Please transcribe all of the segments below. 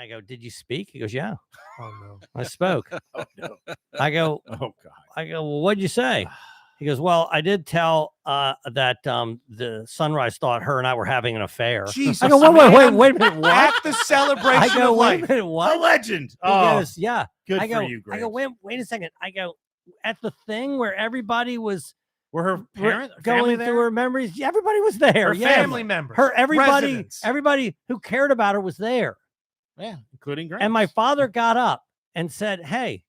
I go, did you speak? He goes, yeah. Oh no. I spoke. Oh, no. I go, Oh, God. I go, well, what'd you say? He goes, well, I did tell that the Sunrise thought her and I were having an affair. Jesus, I go, wait a minute, what? At the celebration I go, of wait a life. minute, A what? legend. He Oh, goes, yeah. good I go, for you, Gramps. I go, wait a second. I go, at the thing where everybody was Were her parents going through her memories, yeah, everybody was there. Her Yeah. family members. Everybody who cared about her was there. Yeah, including Gramps. And my father got up and said, hey,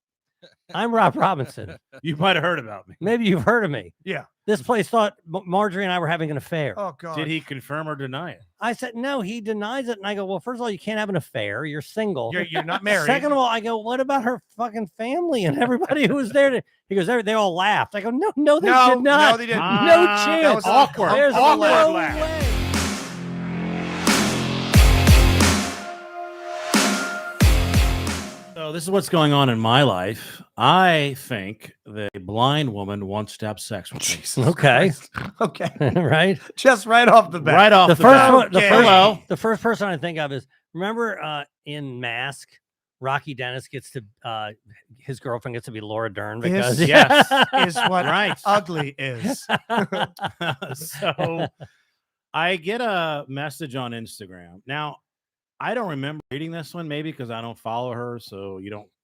I'm Rob Robinson. You might have heard about me. Maybe you've heard of me. Yeah. This place thought Marjorie and I were having an affair. Oh, God. Did he confirm or deny it? I said, no, he denies it. And I go, well, first of all, you can't have an affair. You're single. You're not married. Second of all, I go, what about her fucking family and everybody who was there? He goes, they all laughed. I go, no, they did not. No, they didn't. No That chance. was awkward. There's Awkward no laugh. way. So this is what's going on in my life. I think the blind woman wants to have sex with me. Okay. Okay. Right. Just right off the bat. Right off The the first bat. one, Okay. the first person I think of is, remember in Mask, Rocky Dennis gets to his girlfriend gets to be Laura Dern because Yes. Is what Right. ugly is. So I get a message on Instagram. Now, I don't remember reading this one, maybe because I don't follow her, so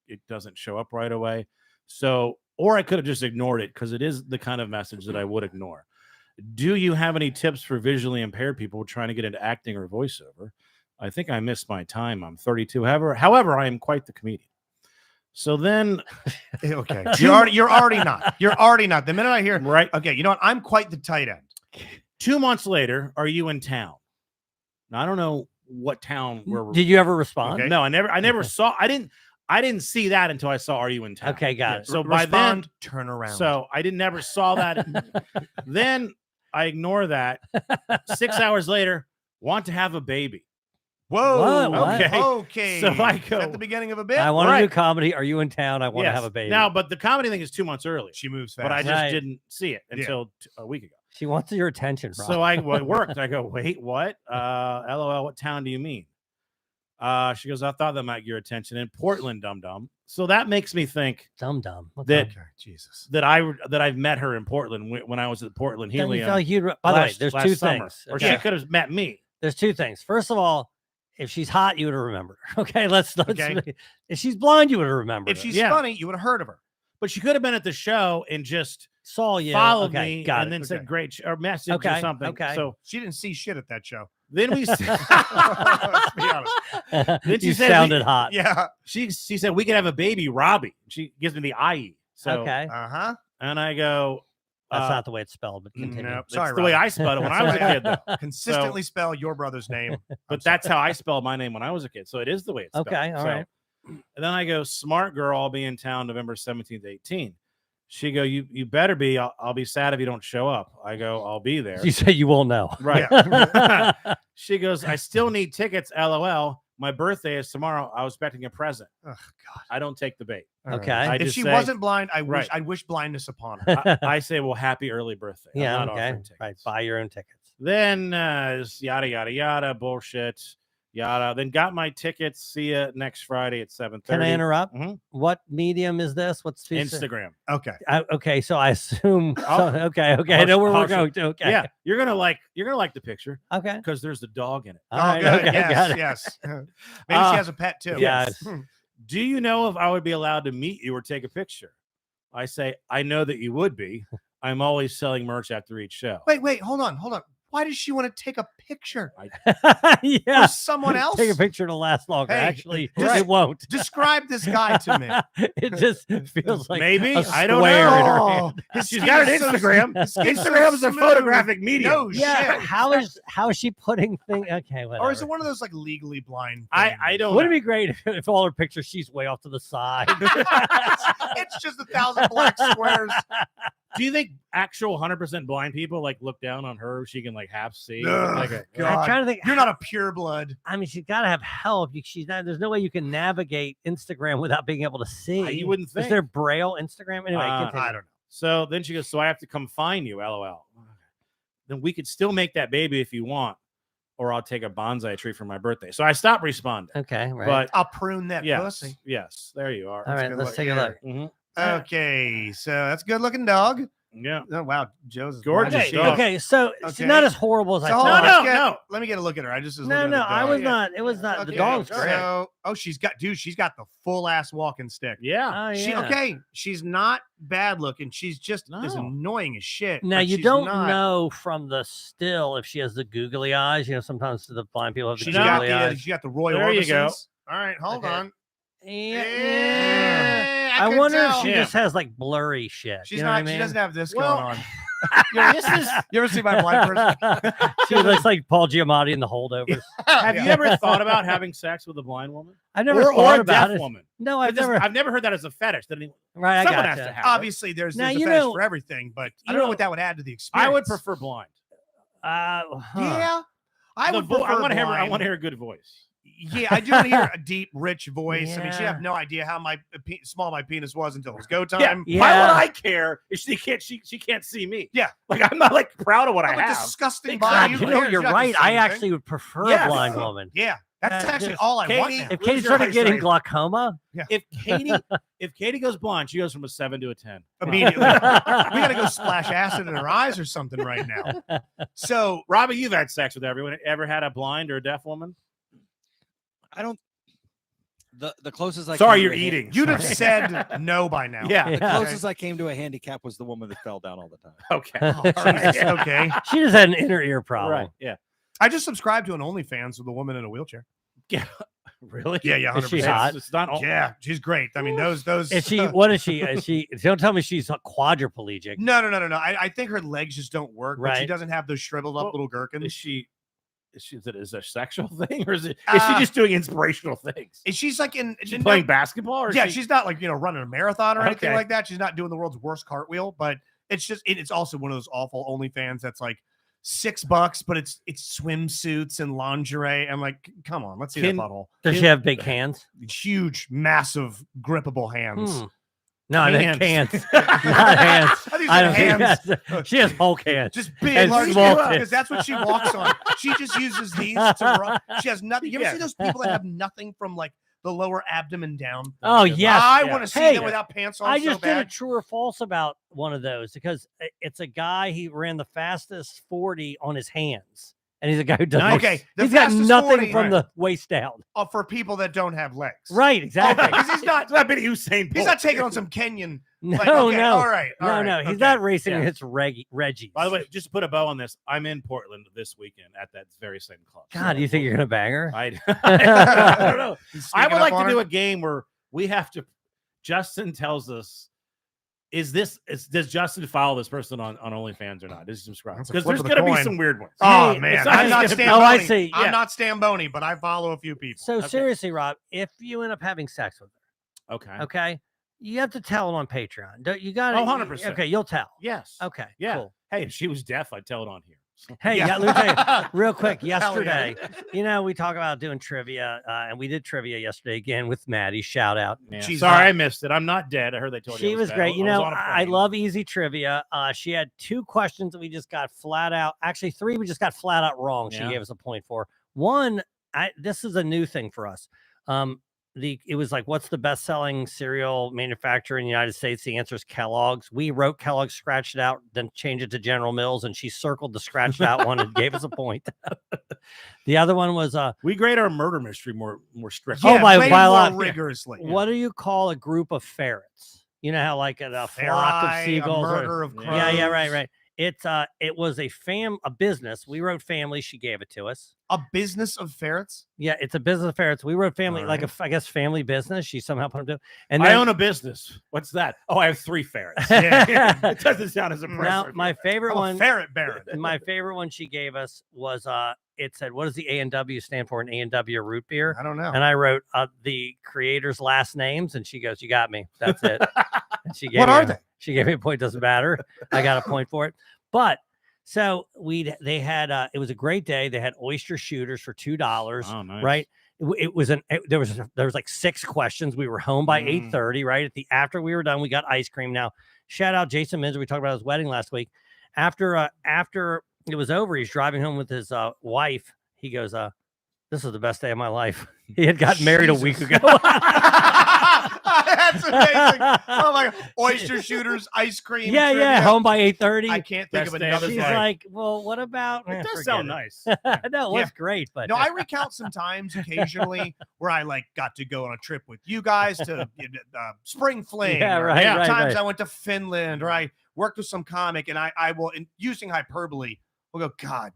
it doesn't show up right away. So, or I could have just ignored it because it is the kind of message that I would ignore. Do you have any tips for visually impaired people trying to get into acting or voiceover? I think I missed my time. I'm 32. However, I am quite the comedian. So then, Okay. You're already not. You're already not. The minute I hear, right? okay, you know what? I'm quite the tight end. 2 months later, are you in town? Now, I don't know what town we're. Did you ever respond? Okay. No, I never saw. I didn't see that until I saw "Are You in Town?" Okay, got it. So by Respond, then, turn around. so I never saw that. Then I ignore that. 6 hours later, want to have a baby. whoa. What? Okay. Okay. So I Is go. that the beginning of a bit? I want to do Right. comedy. Are you in town? I want to Yes. have a baby. Now, but the comedy thing is 2 months early. She moves fast. But I just Right. didn't see it until a week ago. She wants your attention, Rob. So I worked. I go, wait, what? LOL. What town do you mean? She goes, I thought that might get your attention in Portland, dum dum. So that makes me think dumb. What that Okay, Jesus. that I've met her in Portland when I was at Portland Don't you Helium. feel like you'd- By the way, there's two summer. things. Or Okay. she could have met me. There's two things. First of all, if she's hot, you would have remembered her. Okay, let's. Okay. If she's blind, you would have remembered If her. she's Yeah. funny, you would have heard of her. But she could have been at the show and just saw you, followed okay, me got and it. then said Okay. great or message or Okay, something. okay. So She didn't see shit at that show. then we Let's be honest. Then she you said sounded hot. Yeah. she said we could have a baby, Robbie. She gives me the IE. So Okay, Uh-huh. and I go, that's not the way it's spelled, but continue. no. that's Sorry, the way Robbie. I spelled it when I was a kid, though. Consistently spell your brother's name. But that's how I spelled my name when I was a kid. So it is the way it's spelled. Okay, all right. And then I go, smart girl, I'll be in town November 17th, 18. She go, you better be. I'll be sad if you don't show up. I go, I'll be there. You say you won't know. Right. She goes, I still need tickets. LOL. My birthday is tomorrow. I was expecting a present. Oh, God. I don't take the bait. All right. Okay. I If just she say- wasn't blind, I Right. wish blindness upon her. I say, well, happy early birthday. I'm Yeah. not Okay. offering tickets. Right. Buy your own tickets. Then just yada yada yada bullshit yada. Then got my tickets. See you next Friday at 7:30. Can I interrupt? Mhm. What medium is this? What's Instagram. Okay. Okay, so I assume. I'll- okay. I know where we're going to. Okay. Yeah, you're gonna like the picture Okay. because there's the dog in it. All Oh, right, good. okay, got Yes, it. yes. Maybe she has a pet too. Yes. Do you know if I would be allowed to meet you or take a picture? I say, I know that you would be. I'm always selling merch after each show. Wait, hold on. Why does she want to take a picture Yeah. for someone else? Take a picture to last longer. Hey, Actually, just- it won't. Describe this guy to me. It just feels like Maybe. a I don't square in her know. hand. His She's skin got an is so- Instagram. his skin's so Instagram is a smooth. photographic medium. No Yeah. shit. How is she putting things? Okay, whatever. Or is it one of those like legally blind? I things? don't. Wouldn't know. it be great if all her pictures she's way off to the side? It's just 1,000 black squares. Do you think actual 100% blind people like look down on her? She can like half see. Ugh, Like I'm God. trying to think. You're not a pure blood. I mean, she's got to have help. She's not. There's no way you can navigate Instagram without being able to see. You wouldn't Is think. there Braille Instagram? Anyway, continue. I don't know. So then she goes, so I have to come find you, LOL. Then we could still make that baby if you want. or I'll take a bonsai tree for my birthday. So I stopped responding. Okay, right. But I'll prune that yes, pussy. yes, there you are. all right, good let's look take a here. look. Mhm. Okay, so that's a good looking dog. Yeah. Oh wow, Joe's Gorgeous blind as Okay, shit. dog. okay, so she's Okay. not as horrible as I So hold thought. on, let's No, get- no. Let me get a look at her. I just was No, looking no, at the I dog. was not. It was not. The Okay, dog's go great. ahead. So, she's got the full ass walking stick. Yeah. Oh, She yeah. okay. She's not bad looking. She's just as No. annoying as shit. Now but you she's don't not, know from the still if she has the googly eyes. You know, sometimes the blind people have the She's googly got eyes. she got the royal There you go. orbisons. All right, hold Okay. on. Yeah. I I could wonder if tell. she Yeah. just has like blurry shit. She's you know not. what I mean? She doesn't have this Well, going on. You ever see my blind person? She looks like Paul Giamatti in the holdovers. Have Yeah. you ever thought about having sex with a blind woman? I've never or thought a about deaf it. woman? No, I've never. I've never heard that as a fetish. That Right, I someone gotcha. has to have it. Obviously, there's Now, a you fetish know- for everything, but I you don't know know, what that would add to the experience. I would prefer blind. Huh. Yeah, I would prefer I want to hear. I blind. want to hear a good voice. Yeah, I do want to hear a deep, rich voice. I mean, she'd Yeah. have no idea how small my penis was until it was go Yeah. time. Yeah. Why would I care if she can't see me? Yeah. Like I'm not like proud of what I What a have. disgusting God, body. you Who know, cares? you're Not the right. I same thing. actually would prefer Yes. a blind woman. Yeah, that's actually just- all I want Katie, now. If Lose Katie your started getting eyesight. glaucoma, If Katie goes blind, she goes from a 7 to a 10. Immediately, we gotta go splash acid in her eyes or something right now. So, Robbie, you've had sex with everyone. Ever had a blind or a deaf woman? I don't. The closest I Sorry, came you're to a eating. you'd have Sorry. said no by now. Yeah. The Yeah. closest I came to a handicap was the woman that fell down all the time. Okay. Oh, All right, okay. she just had an inner ear problem. Right. Yeah. I just subscribed to an OnlyFans with a woman in a wheelchair. Really? Yeah, yeah, Is she 100%. hot? It's not all. Yeah, she's great. I mean, those. Is she? What is she? Is she? Don't tell me she's quadriplegic. No. I think her legs just don't work. But she Right. doesn't have those shriveled up Well, little gherkins. Is she? Is it a sexual thing, or is she just doing inspirational things? Is she's like in Is she playing basketball? Or is Yeah, she, she's not like running a marathon or anything Okay. like that. She's not doing the world's worst cartwheel, but it's just it's also one of those awful OnlyFans that's like $6, but it's swimsuits and lingerie. I'm like, come on, let's see Can- that butthole. Does she have big hands? Huge, massive, grippable hands. No, I meant Hands. cans. Not hands. I think I it's don't hands. think that's, she has Hulk hands. Just big, And large small hands, tits. because that's what she walks on. She just uses these to run. She has nothing. You ever Yeah. see those people that have nothing from like the lower abdomen down? Oh, yes. I Yeah. want to see Hey, them without pants on. I so just did a bad. true or false about one of those because it's a guy. He ran the fastest 40 on his hands, and he's a guy who does. Nice. Okay, the He's got fastest nothing 40 from the waist down. for people that don't have legs. Right, exactly. Because he's not. It's not been Usain Bolt. He's not taking on some Kenyan. No, Like, okay, no, all right, all no. right, He's okay. not racing Yeah. against Reggie's. By the way, just to put a bow on this, I'm in Portland this weekend at that very same club. God, do you think you're gonna bang her? I don't know. He's I sneaking would up like on to do her. a game where we have to. Justin tells us, does Justin follow this person on OnlyFans or not? Does he subscribe? That's a Because flip there's of the going to be coin. some weird ones. Oh Hey, man, it's not I'm not just Stan gonna be- Oh, I Boney. see. I'm Yeah. not Stan Boney, but I follow a few people. So Okay. seriously, Rob, if you end up having sex with her, Okay. okay, you have to tell it on Patreon. Don't you got to? Oh, 100%. Okay, you'll tell. Yes. Okay. Yeah. Cool. Hey, if she was deaf, I'd tell it on here. Hey, Yeah. yeah, let me tell you real quick. Hell yeah. Yesterday, we talk about doing trivia, and we did trivia yesterday again with Maddie. Shout out. Yeah. She's Sorry, hot. I missed it. I'm not dead. I heard they told you. She I was dead. great. I was on a I plane. love easy trivia. She had 2 questions that we just got flat out. Actually, 3 we just got flat out wrong. She Yeah. gave us a point for. One, this is a new thing for us. It was like, what's the best-selling cereal manufacturer in the United States? The answer is Kellogg's. We wrote Kellogg's, scratched it out, then changed it to General Mills, and she circled the scratched out one and gave us a point. The other one was We grade our murder mystery more strict. Oh, by way a more lot. rigorously. what do you call a group of ferrets? You know how like a flock Ferri, of seagulls. a murder of Yeah. Yeah, crows. right. It was a business. We wrote family. She gave it to us. A business of ferrets. Yeah, it's a business of ferrets. We wrote family, All like right. I guess family business. She somehow put them to. And I then, own a business. What's that? Oh, I have 3 ferrets. Yeah. It doesn't sound as impressive. now my favorite I'm a one. ferret baron. My favorite one she gave us was it said, what does the A&W stand for in A&W root beer? I don't know. And I wrote the creators' last names, and she goes, "You got me. That's it." And she gave What me are a- they? She gave me a point. Doesn't matter. I got a point for it. But so they had it was a great day. They had oyster shooters for $2. Oh, nice. Right. There was like 6 questions. We were home by 8:30. Right after we were done, we got ice cream. Now, shout out Jason Minzer. We talked about his wedding last week. After it was over, he's driving home with his wife. He goes, this was the best day of my life. He had gotten married a week ago. That's amazing. Oh my God. Oyster shooters, ice cream. Yeah, trivia. Home by 8:30. I can't think Best of day of another his She's thing. like, well, what about? It does forget sound it. nice. No, it was great, but No, I recount some times occasionally where I like got to go on a trip with you guys to Spring Fling. Yeah, or right, right, times right. I went to Finland, or I worked with some comic, and I will, using hyperbole, will go, God,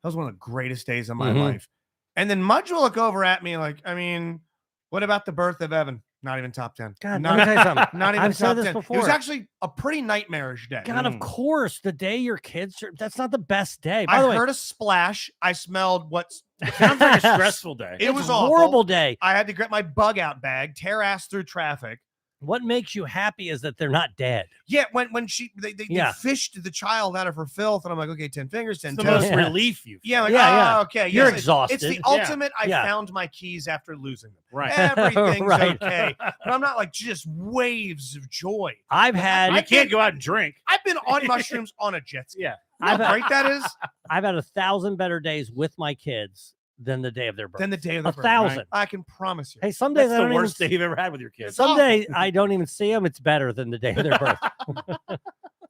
that was one of the greatest days of my Mhm. life. And then Mudge will look over at me like, I mean, what about the birth of Evan? Not even top 10. God, not, let me tell you something. not even I've said top this 10. before. It was actually a pretty nightmarish day. God, of course, the day your kids are, that's not the best day. By I the way, heard a splash. I smelled what's Sounds like a stressful day. It it's was a awful. horrible day. I had to get my bug out bag, tear ass through traffic. What makes you happy is that they're not dead. Yeah, when they Yeah. fished the child out of her filth, and I'm like, okay, 10 fingers, 10 It's the toes. most Yeah. relief you feel. Yeah, like, Yeah, okay. You're yes, exhausted. It's the Yeah. ultimate. I Yeah. found my keys after losing them. Right. Everything's Right. okay, but I'm not like just waves of joy. I've had You can't go out and drink. I've been on mushrooms on a jet ski. Yeah. You know how great that is. I've had 1,000 better days with my kids than the day of their birth. Then the day of the birth, 1,000. right? I can promise you. Hey, some days That's I the don't even worst day you've ever had with your kids. awful. Someday I don't even see them. It's better than the day of their birth.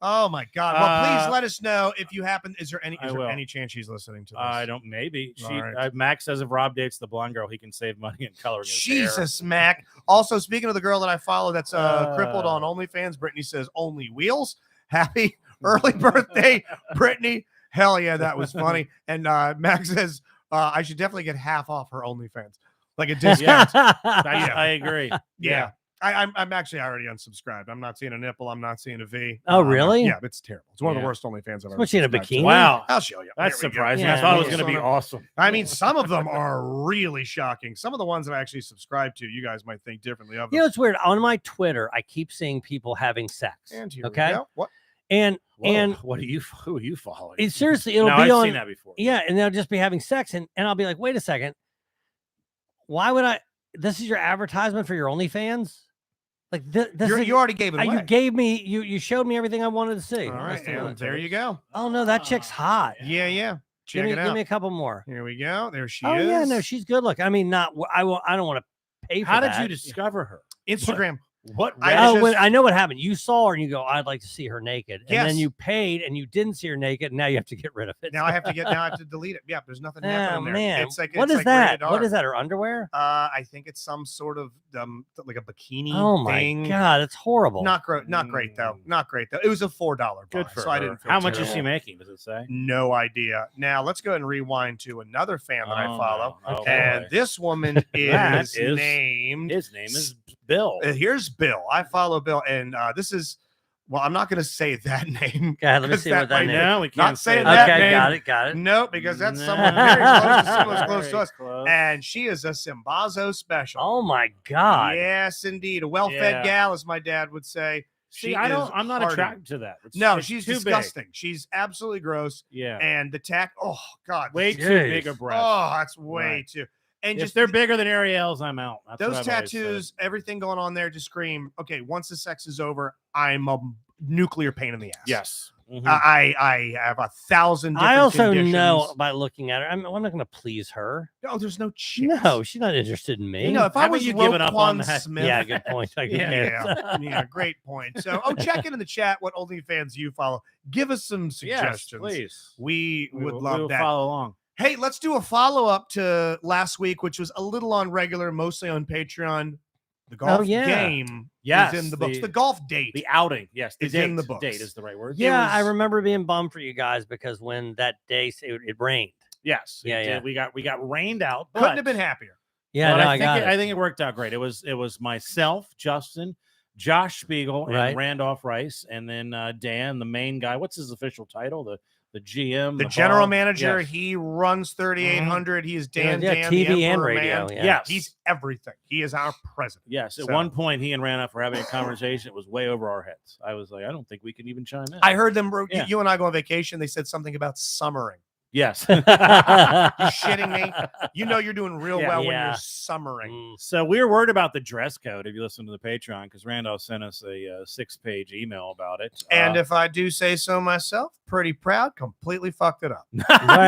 Oh my God! Well, please let us know if you happen. Is there I any will. chance she's listening to this? I don't. Maybe All she. right. Max says if Rob dates the blonde girl, he can save money and coloring his hair. Jesus, Mac. Also, speaking of the girl that I follow that's crippled on OnlyFans, Brittany says only wheels. Happy early birthday, Brittany. Hell yeah, that was funny. And Max says I should definitely get half off her OnlyFans, like a discount. I agree. Yeah. I'm actually already unsubscribed. I'm not seeing a nipple. I'm not seeing a V. Oh, really? Yeah, it's terrible. It's one of the Yeah. worst OnlyFans I've ever What's she in a subscribed to. bikini? Wow. I'll show you. That's Here we go. surprising. Yeah, I thought it was man. going to be awesome. I mean, some of them are really shocking. Some of the ones that I actually subscribe to, you guys might think differently of them. You know, it's weird. On my Twitter, I keep seeing people having sex. And here we Okay. go. What? And Whoa, who are you following? it seriously, it'll no, be I've on. seen that before. Yeah, and they'll just be having sex, and I'll be like, wait a second, why would I? This is your advertisement for your OnlyFans? Like this is, You already gave it away. you gave me you showed me everything I wanted to see. All right, That's the and one. there you go. Oh no, that chick's hot. Yeah. Check it Give out. me a couple more. Here we go. There she Oh is. yeah, no, she's good looking. I mean, not I don't want to pay for How did that. you discover her? Instagram. What? I Reddit? just- I know what happened. You saw her and you go, I'd like to see her naked. And Yes. then you paid and you didn't see her naked. And now you have to get rid of it. Now I have to delete it. Yeah, there's nothing happening Oh there. man, It's like what it's is like rated that? What R. is that? Her underwear? I think it's some sort of like a bikini. Oh my thing. god, it's horrible. Not great. Not great though. Not great though. It was a $4 buy, Good for so her. I didn't. Feel How much is terrible. she making? Does it say? No idea. Now let's go ahead and rewind to another fan that I Oh, follow. no. Oh, And boy. this woman That is is- named. His name is Bill. Here's Bill. I follow Bill, and this is. Well, I'm not going to say that name. God, let me because see what that might- name. No, we can't Not say saying that. that Okay, name. got it. No, because that's No. someone very close to someone's close to Very us. close. And she is a Simbazo special. Oh my god. Yes, indeed. A well-fed Yeah. gal, as my dad would say. See, She I'm is not hardy. attracted to that. No, It's she's too disgusting. She's absolutely gross. Big. Yeah. And the tack, oh God, Way too Jeez. big a breast. oh, that's way Right. too. And If just they're bigger than Ariel's, I'm out. That's those what I've always said. tattoos, everything going on there, just scream. Okay, once the sex is over, I'm a nuclear pain in the ass. Yes. Mhm. I have 1,000. I also conditions. know by looking at her, I'm not going to please her. No, there's no chance. No, she's not interested in me. You know, if I Haven't was you given up on Roquan that? Smith, yeah, good point. I yeah, yeah, great point. So, check in the chat what OnlyFans you follow. Give us some Yes, suggestions. please. We would will- love we will that. Follow along. Hey, let's do a follow up to last week, which was a little on regular, mostly on Patreon. The golf yeah. game Yes, is in the books. the- The golf date. The outing. Yes. The It's date. in the books. Date is the right word. Yeah, was- I remember being bummed for you guys because when that day it rained. Yes. Yeah, it yeah. did. We got rained out. Couldn't but- have been happier. Yeah, but no, I I think got it, it. I think it worked out great. It was myself, Justin, Josh Spiegel, and Right. Randolph Rice, and then Dan, the main guy. What's his official title? The GM, The general hog? manager, Yes. he runs 3,800. He is Dan. Yeah, Dan, TV the and Emperor radio. Man. Yeah. Yes. He's everything. He is our president. Yes. At So- one point, he and Randolph were having a conversation. It was way over our heads. I was like, I don't think we can even chime in. I heard them. Yeah. You and I go on vacation. They said something about summering. Yes. You shitting me? You know you're doing real Yeah. well when Yeah. you're summering. So we were worried about the dress code if you listen to the Patreon, because Randolph sent us a 6-page email about it. And if I do say so myself, pretty proud, completely fucked it up.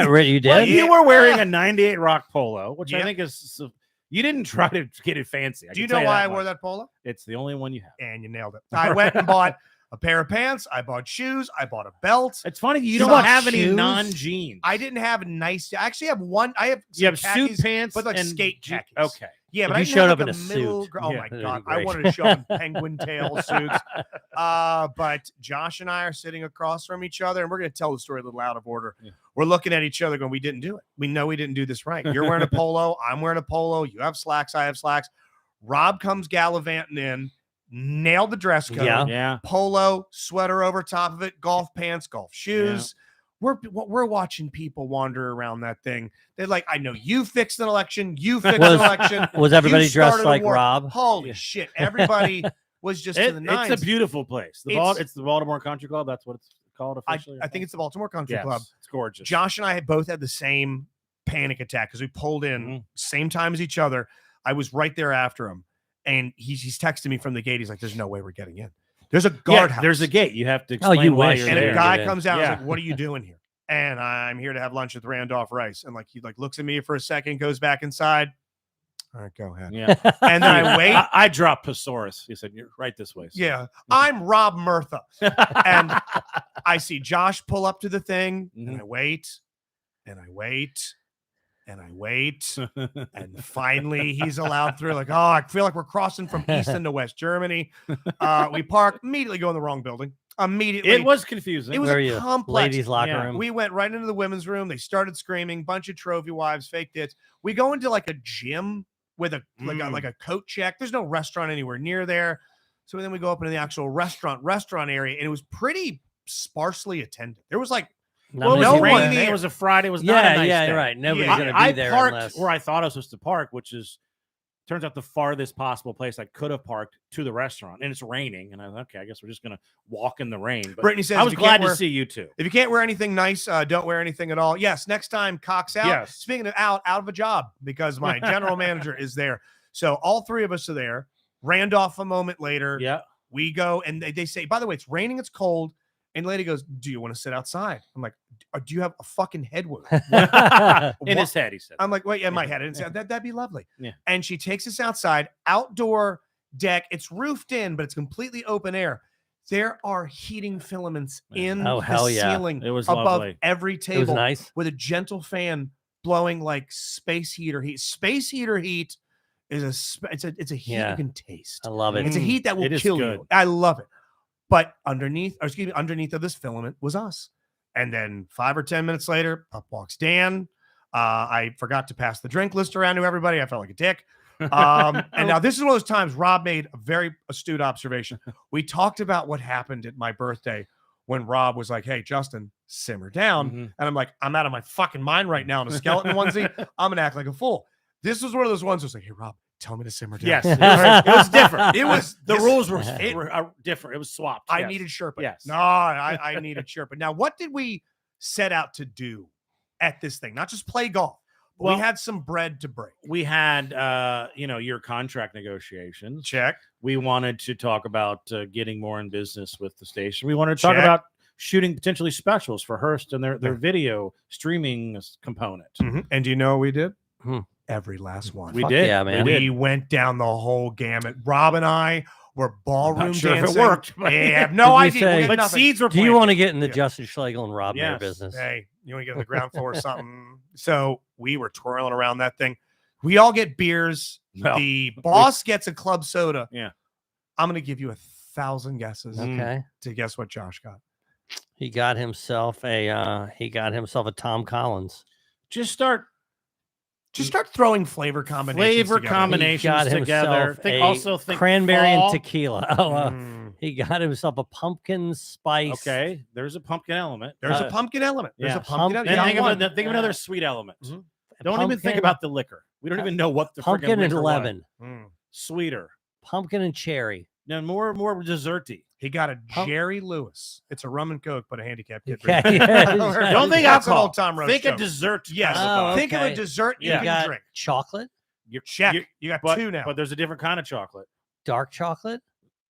Right, you did. Well, Yeah. you were wearing a 98 Rock polo, which I Yep. think is you didn't try to get it fancy. Do you know why I wore that polo? It's the only one you have. And you nailed it. I went and bought a pair of pants. I bought shoes. I bought a belt. It's funny you You don't bought have any shoes? non-jeans. I didn't have nice. I actually have one. I have You have khakis, suit pants, but like and skate khakis. Okay. Yeah, If but I you didn't showed have, up like, in a middle suit, Oh yeah, my that'd god, be I great. wanted to show up in penguin tail suits. But Josh and I are sitting across from each other, and we're going to tell the story a little out of order. Yeah. We're looking at each other, going, "We didn't do it. We know we didn't do this right. You're wearing a polo. I'm wearing a polo. You have slacks. I have slacks." Rob comes gallivanting in, nailed the dress code. Yeah. Yeah. Polo, sweater over top of it, golf pants, golf shoes. We're watching people wander around that thing. They're like, "I know you fixed an election. You fixed an election." Was everybody You dressed started a like war. Rob? Holy Yeah. shit! Everybody was just to the nines. It's a beautiful place. It's- It's the Baltimore Country Club. That's what it's called officially. I think it's the Baltimore Country yes, Club. It's gorgeous. Josh and I had both had the same panic attack because we pulled in Mhm. same time as each other. I was right there after him, and he's texting me from the gate. He's like, "There's no way we're getting in. There's a guardhouse. There's a gate. You have to Oh, explain you why wish. you're And there. a guy Yeah. comes out and Yeah. is like, "What are you doing here?" And I'm here to have lunch with Randolph Rice. And like he like looks at me for a second, goes back inside. All right, go ahead. Yeah. And then I wait. I dropped Pesaurus. He said, "You're right this way." sir." Yeah, I'm Rob Murtha. And I see Josh pull up to the thing, and Mhm. I wait, and I wait, and I wait, and finally he's allowed through. Like, oh, I feel like we're crossing from Easton to West Germany. We park, immediately go in the wrong building. Immediately, It was confusing. It was Where are a you? complex. Ladies' locker Yeah. room. We went right into the women's room. They started screaming, bunch of trophy wives, fake tits. We go into like a gym with a like a coat check. There's no restaurant anywhere near there. So then we go up into the actual restaurant area, and it was pretty sparsely attended. There was like Not Well, it many was no people one raining. there. It was a Friday. It was not a Yeah, nice yeah, day. you're right. Nobody's Yeah. gonna be I there parked unless. where I thought I was supposed to park, which is turns out the farthest possible place I could have parked to the restaurant. And it's raining, and I thought, okay, I guess we're just gonna walk in the rain. But Brittany says, I was if you can't glad to wear- see you too. If you can't wear anything nice, don't wear anything at all. Yes, next time, Cox out. Yes. Speaking of out of a job because my general manager is there. So all three of us are there. Randolph a moment later. Yeah. We go and they say, by the way, it's raining, it's cold. And the lady goes, "Do you want to sit outside?" I'm like, "Do you have a fucking head wound?" In his head, he said. I'm like, "Wait, yeah, in my head." And that'd be lovely. Yeah. And she takes us outside, outdoor deck. It's roofed in, but it's completely open air. There are heating filaments in Oh, hell the yeah. ceiling It was above lovely. every It was table nice. with a gentle fan blowing like space heater heat. Space heater heat is it's a heat Yeah. you can taste. I love it. It's a heat that will It is kill good. you. I love it. But underneath of this filament was us. And then 5 or 10 minutes later, up walks Dan. I forgot to pass the drink list around to everybody. I felt like a dick. And now this is one of those times Rob made a very astute observation. We talked about what happened at my birthday when Rob was like, "Hey, Justin, simmer down." Mhm. And I'm like, "I'm out of my fucking mind right now in a skeleton onesie. I'm going to act like a fool." This was one of those ones I was like, "Hey, Rob, tell me to simmer down." Yes, it was different. It was The this- rules were it- different. It was swapped. I yes. needed Sherpa. Yes. No, I needed Sherpa. Now, what did we set out to do at this thing? Not just play golf. But Well- we had some bread to break. We had, your contract negotiations. Check. We wanted to talk about getting more in business with the station. We wanted to talk Check. about shooting potentially specials for Hearst and their Yeah. video streaming component. And do you know what we did? Hmm. Every last one. We Fuck did. yeah, man. We We did. went down the whole gamut. Rob and I were ballroom Not sure if it dancing. worked, but- Yeah, I have Did no we idea. say- We had But nothing. seeds were Do you planted. want to get in the Yeah. Justin Schlegel and Rob Mayer Yes. business? Hey, you want to get on the ground floor or something? So we were twirling around that thing. We all get beers. Well, The boss gets a club soda. Yeah. I'm going to give you 1,000 guesses Okay. to guess what Josh got. He got himself a Tom Collins. Just start Just start throwing flavor combinations. together. He combinations got together. himself Think cranberry fall. and tequila. Oh, Mm. he got himself a pumpkin spice. Okay, there's a pumpkin element. There's Uh, a pumpkin element. There's yeah. a pumpkin element. And You think got of, one. think of another sweet element. Mhm. Don't even think pumpkin- about the liquor. We don't even know what the friggin' Pumpkin and liquor was. lemon. Mm. Sweeter. Pumpkin and cherry. No, more desserty. He got a Jerry Lewis. It's a rum and coke, but a handicap kid. Okay. drink. Don't think That's an alcohol. old Tom Roach Think joke. a dessert. Yes. Oh, Think of okay. a dessert you Yeah. You can got drink. chocolate, Check. You got but, two now. But there's a different kind of chocolate. dark chocolate,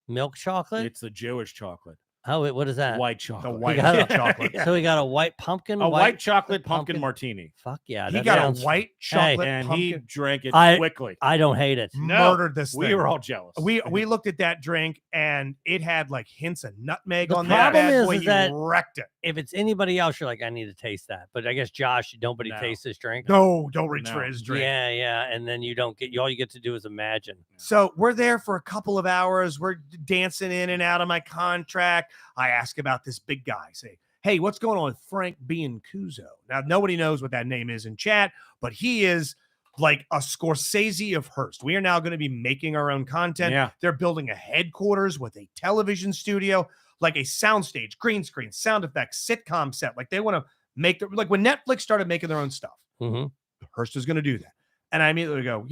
milk chocolate. It's the Jewish chocolate. Oh, wait, what is that? White chocolate. The white got a- chocolate. So we got a white pumpkin. A white chocolate pumpkin martini. Fuck yeah. He that got sounds- a white chocolate And he pumpkin. drank it I- quickly. I don't hate it. Murdered this thing. We were all jealous. We looked at that drink and it had like hints of nutmeg The on that problem bad is boy. that- You wrecked it. If it's anybody else, you're like, I need to taste that. But I guess Josh, nobody No. tastes this drink. No, don't reach No. for his drink. Yeah, yeah. And then you don't get all you get to do is imagine. So we're there for a couple of hours. We're dancing in and out of my contract. I ask about this big guy. Say, hey, what's going on with Frank Biancuso? Now, nobody knows what that name is in chat, but he is like a Scorsese of Hearst. We are now going to be making our own content. Yeah. They're building a headquarters with a television studio, like a soundstage, green screen, sound effects, sitcom set. Like they want to make the, like when Netflix started making their own stuff, Mm-hmm. Hearst is going to do that. And I immediately go,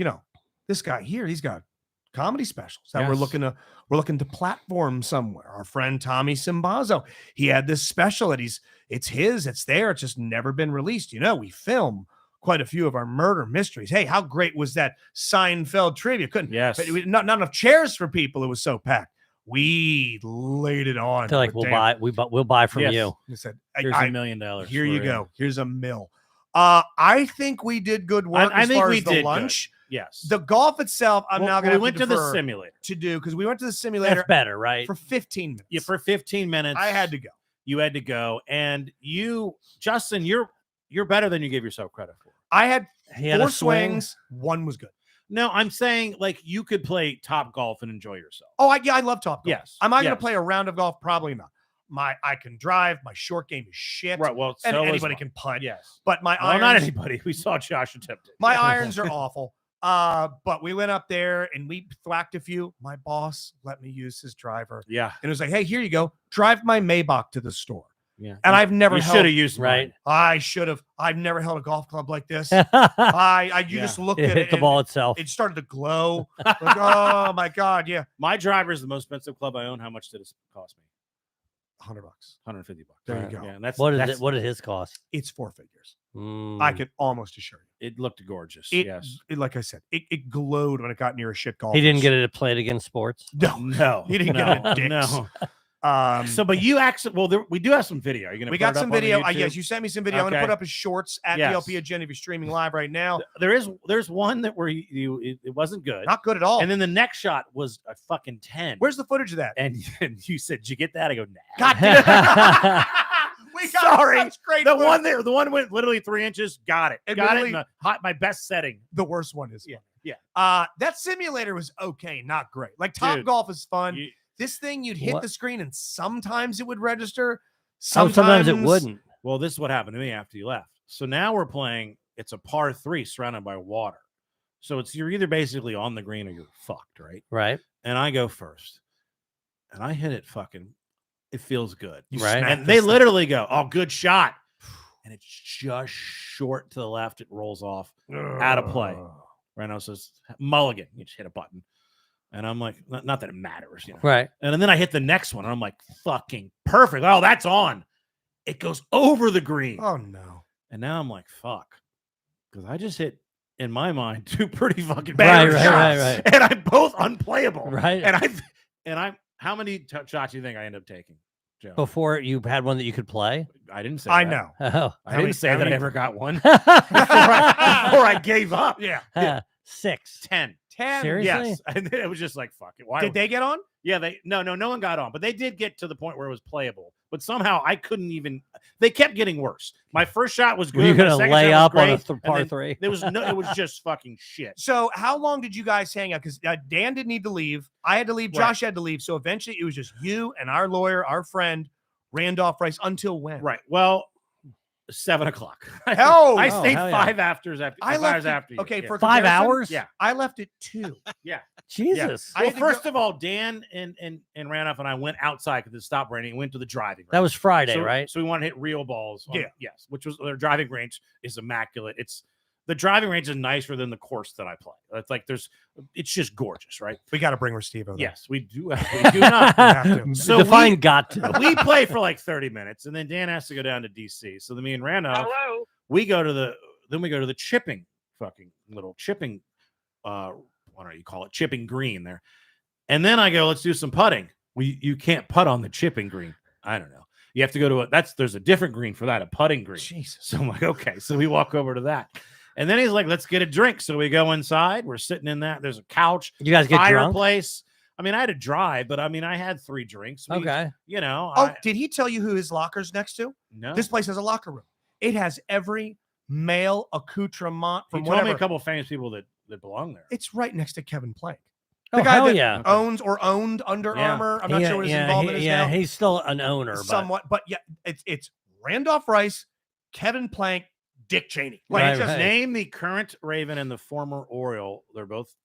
this guy here, he's got comedy specials that we're Yes. looking to platform somewhere. Our friend Tommy Simbazo, he had this special that it's there. It's just never been released. We film quite a few of our murder mysteries. Hey, how great was that Seinfeld trivia? Yes. But not enough chairs for people. It was so packed. We laid it on. They're like, but we'll buy from Yes. you. I said, Here's I- $1 million. here you We're in. go. Here's a mill. I think we did good work I as think far we as did the good. lunch. Yes. The golf itself, I'm now going we to went to the simulator. to do because we went to the simulator That's better, right? for 15 minutes. Yeah, for 15 minutes. I had to go. You had to go, and you, Justin, you're better than you give yourself credit for. I had He had 4 a swing. swings. One was good. No, I'm saying like you could play top golf and enjoy yourself. Oh, I love top golf. Yes. Am I going to Yes. play a round of golf? Probably not. I can drive. My short game is shit. Right. Well, And so is anybody mine. can putt. Yes. But my Well, irons, not anybody. We saw Josh attempt it. my irons are awful. But we went up there and we thwacked a few. My boss let me use his driver. Yeah. And it was like, hey, here you go. Drive my Maybach to the store. Yeah. And I've never You held, should have used Right. I should have. I've never held a golf club like this. it You Yeah. just looked at hit it. the and ball itself. It started to glow. Like, oh my God. Yeah. My driver is the most expensive club I own. How much did it cost me? $100. $150. There Right. you go. Yeah, and that's What is that's, it? What did his cost? It's 4 figures. I Mm. can almost assure you. It looked gorgeous. It, yes. it, like I said, it glowed when it got near a shit golf. He didn't get it played against sports. No. No, He didn't no, get it, dicks. No. So But you actually, well, we do have some video. Are you gonna? we put got it up some on the video. YouTube? Yes, you sent me some video. I'm going to Okay. put up his shorts at Yes. DLP Agenda if you're streaming live right now. There's one that where it wasn't good, Not good at all. and then the next shot was a fucking 10. Where's the footage of that? and you said, "Did you get that?" I go, "Nah." God damn. We got Sorry. such great The footage. one there, the one went literally 3 inches. Got it. It Got literally- it. In my best setting. The worst one is. Yeah, fun. yeah. That simulator was okay, not great. Like Top Dude, Golf is fun. You- This thing, you'd hit What? the screen and sometimes it would register. Sometimes it wouldn't. well, this is what happened to me after you left. So now we're playing. It's a par 3 surrounded by water. So you're either basically on the green or you're fucked, right? Right. And I go first, and I hit it fucking. It feels good. Right. smack And this they thing. literally go, "Oh, good shot," and it's just short to the left. It rolls off. Out of play. Reno says, "Mulligan." You just hit a button, and I'm like, not that it matters, you know. Right. And then I hit the next one, and I'm like, "Fucking perfect." Oh, that's on. It goes over the green, Oh no. and now I'm like, "Fuck," because I just hit, in my mind, 2 pretty fucking Right, bad right, shots, right. and I'm both unplayable. Right. And I how many shots do you think I end up taking, Joe? Before you had one that you could play. I didn't say. I that. know. Oh. I How didn't many- say how that many- I ever got one before I gave up. Yeah. 6. 10. 10. Seriously? Yes. And then it was just like, fuck it. Why? Did they get on? Yeah, no one got on, but they did get to the point where it was playable. But somehow I couldn't even. They kept getting worse. My first shot was good. Were you my going to second lay shot up was on a great, and par then 3? There was no. It was just fucking shit. So how long did you guys hang out? Because Dan didn't need to leave. I had to leave. Right. Josh had to leave. So eventually it was just you and our lawyer, our friend, Randolph Rice, until when? Right. Well, 7 o'clock. Hell, I oh, stayed hell yeah. 5 afters after. I 5 left hours it- after. You. okay, Yeah. for 5 comparison, hours? Yeah. I left at 2. Jesus. I Well, had to first go- of all, Dan and Randolph and I went outside because it stopped raining. Went to the driving range. That was Friday, so, right? So we want to hit real balls. Yeah. Yes, which was their driving range is immaculate. the driving range is nicer than the course that I play. It's like it's just gorgeous, right? We got to bring Restivo. Yes, we do. We do not. have to. So Define got to. we play for like 30 minutes, and then Dan has to go down to DC. So then me and Randolph, we go to the chipping, fucking little chipping, what do you call it? Chipping green there. And then I go, let's do some putting. You can't putt on the chipping green. I don't know. You have to go to there's a different green for that, a putting green. Jesus. So I'm like, okay. So we walk over to that. And then he's like, let's get a drink. So we go inside. We're sitting in that. There's a couch. You guys get drunk? Fireplace. I mean, I had to drive, but I mean, I had 3 drinks. Okay. You know. Oh, did he tell you who his locker's next to? No. This place has a locker room. It has every male accoutrement He from told whatever. me a couple of famous people that belong there. It's right next to Kevin Plank. Oh, The guy hell that yeah. owns or owned Under Yeah. Armour. I'm not sure what his involvement is now. He's still an owner, Somewhat, but yeah, it's Randolph Rice, Kevin Plank, Dick Cheney. Like, Right, it's just right. Name the current Raven and the former Oriole. They're both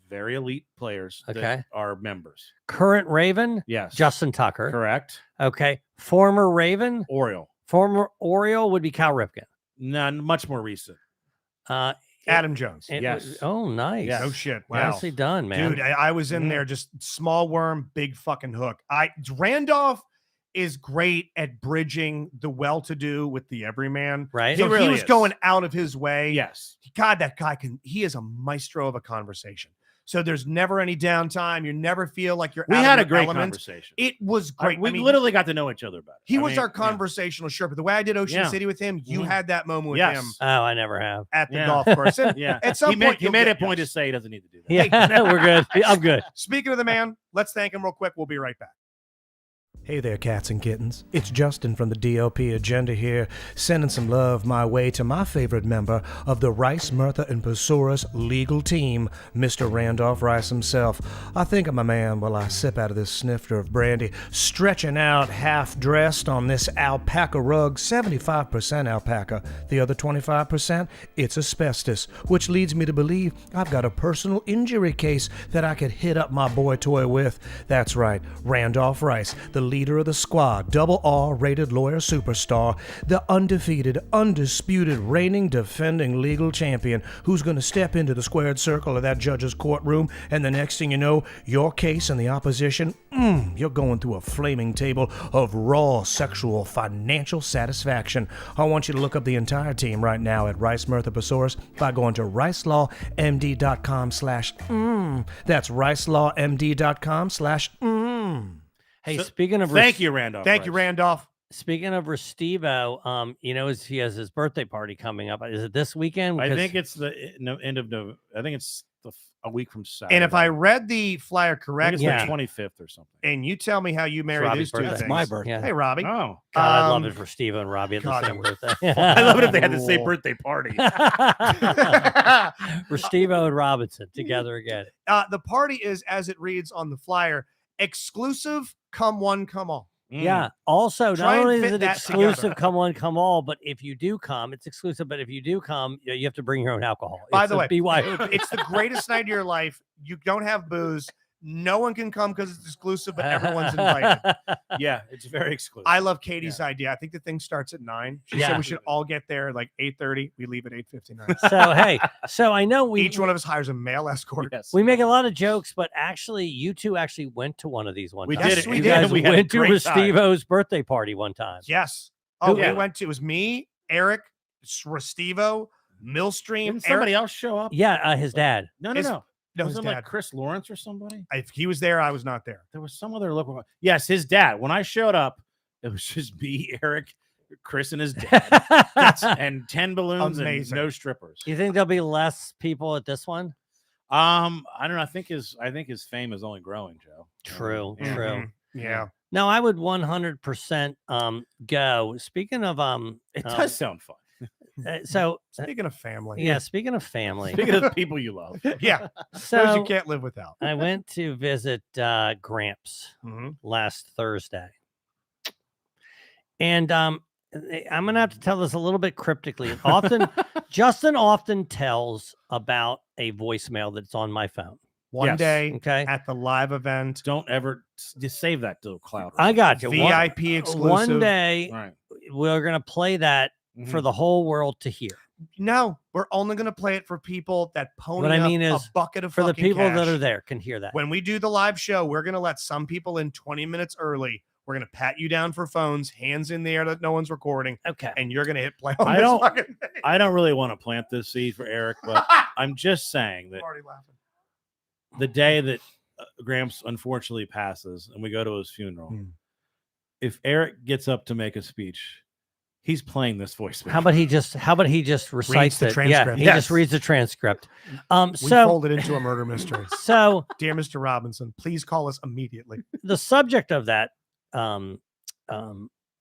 very elite players Okay. that are members. current Raven, Yes. Justin Tucker. Correct. Okay. Former Raven, Oriole. former Oriole would be Cal Ripken. None much more recent. Adam Jones. Yes. Oh, nice. Yes. No shit. Wow. Nicely done, man. Dude, I was in Mhm. there, just small worm, big fucking hook. Randolph is great at bridging the well-to-do with the everyman. Right? So He really he was is. going out of his way. Yes. God, that guy he is a maestro of a conversation. So there's never any downtime. You never feel like you're We out had of a your great element. conversation. It was great. We I mean, literally got to know each other better. he I was mean, our yeah. conversational Sherpa. The way I did Ocean Yeah. City with him, you Mhm. had that moment with Yes. him Oh, I never have. at the Yeah. golf course. And Yeah. at some he point, he you'll made get a point to yours. say he doesn't need to do that. Yeah, we're good. I'm good. Speaking of the man, let's thank him real quick. We'll be right back. Hey there, cats and kittens. It's Justin from the DLP Agenda here, sending some love my way to my favorite member of the Rice, Murtha, and Pesaurus legal team, Mr. Randolph Rice himself. I think of my man while I sip out of this snifter of brandy, stretching out half-dressed on this alpaca rug, 75% alpaca. The other 25%, it's asbestos, which leads me to believe I've got a personal injury case that I could hit up my boy toy with. That's right, Randolph Rice, the leader of the squad, double R-rated lawyer superstar, the undefeated, undisputed, reigning, defending legal champion who's going to step into the squared circle of that judge's courtroom, and the next thing you know, your case and the opposition, you're going through a flaming table of raw sexual financial satisfaction. I want you to look up the entire team right now at Rice Murtha Pesaurus by going to ricelawmd.com/. That's ricelawmd.com/. Hey, So, speaking of Thank you, Randolph. Thank you, Rice. Randolph. Speaking of Restivo, he has his birthday party coming up. Is it this weekend? I Because- think it's the end of November. I think it's a week from Saturday. And if I read the flyer I think correctly, it's Yeah. the 25th or something. and you tell me how you marry Robbie's these two birthday. things. That's my birthday. Yeah. Hey, Robbie. Oh, God, I love Um, it for Steve and Robbie at the God, same that birthday. I love it if they had the same Cool. birthday party. Restivo and Robinson together again. The party is, as it reads on the flyer, exclusive, come one, come all. Yeah. Also, Try not and only is fit it that exclusive, together. come one, come all, but if you do come, it's exclusive. But if you do come, you have to bring your own alcohol. By It's the a way, BYOB. It's the greatest night of your life. You don't have booze. No one can come because it's exclusive, but everyone's invited. Yeah, it's very exclusive. I love Katie's idea. I think the thing starts at 9. She Yeah. said we should all get there like 8:30. We leave at 8:59. So hey, so I know Each one of us hires a male escort. Yes. we make a lot of jokes, but actually, you two actually went to one of these one We time. did it. You We did. guys We had a went to great time. Restivo's birthday party one time. Yes. Oh, Who- we yeah. went to, it was me, Eric, Restivo, Millstream. Didn't somebody else show up? Yeah, his dad. No. No, Was his it dad. like Chris Lawrence or somebody? If he was there, I was not there. There was some other local. Yes, his dad. When I showed up, it was just me, Eric, Chris, and his dad, and 10 balloons Amazing. and no strippers. You think there'll be less people at this one? I don't know. I think his fame is only growing, Joe. True, Yeah. true. Mhm. Yeah. No, I would 100% go. Speaking of It does sound fun. so Speaking of family. yeah, speaking of family. Speaking of the people you love, Yeah. Those So you can't live without. I went to visit Gramps Mhm. last Thursday. And I'm gonna have to tell this a little bit cryptically. Justin often tells about a voicemail that's on my phone. One Yes. day Okay. at the live event, don't ever just save that till cloud. I got you. VIP exclusive. One day Right. we're gonna play that for Mhm. the whole world to hear. No, we're only going to play it for people that pony What I mean up is, a bucket of for the fucking people cash. that are there can hear that. When we do the live show, we're going to let some people in 20 minutes early. We're going to pat you down for phones, hands in the air that no one's recording, Okay. and you're going to hit play on I this don't- fucking thing. I don't really want to plant this seed for Eric, but I'm just saying that I'm already laughing. the day that Gramps unfortunately passes and we go to his funeral, if Eric gets up to make a speech, he's playing this voicemail. How about he just recites the it? Yeah, transcript. he Yes. just reads the transcript. We So fold it into a murder mystery. so Dear Mr. Robinson, please call us immediately. the subject of that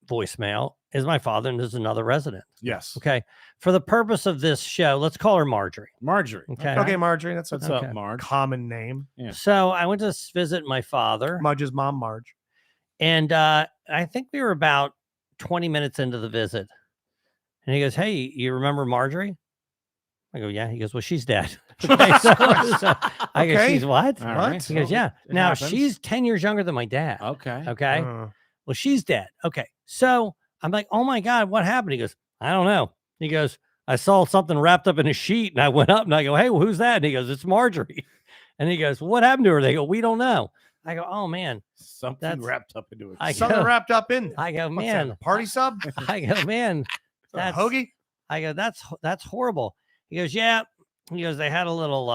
voicemail is my father, and there's another resident. Yes. Okay. For the purpose of this show, let's call her Marjorie. Marjorie. Okay. Okay, Marjorie, that's What's a Okay. up, Marge? common name. So I went to visit my father, Mudge's mom, Marge. and I think we were about 20 minutes into the visit. And he goes, "Hey, you remember Marjorie?" I go, "Yeah." He goes, "Well, she's dead." Okay, so I go, Okay. "She's what?" All What? right. He goes, "Yeah." It Now happens. she's 10 years younger than my dad. Okay. Okay. Uh, Well, she's dead. Okay. So I'm like, "Oh my God, what happened?" He goes, "I don't know." He goes, "I saw something wrapped up in a sheet," and I went up and I go, "Hey, well, who's that?" And he goes, "It's Marjorie." And he goes, "What happened to her?" They go, "We don't know." I go, "Oh man." Something That's- wrapped up into I it. something go- wrapped up in there. I go, What's that, "Man." a party sub? I go, "Man." A That's hoagie? I go, that's horrible. He goes, "Yeah." He goes, "They had a little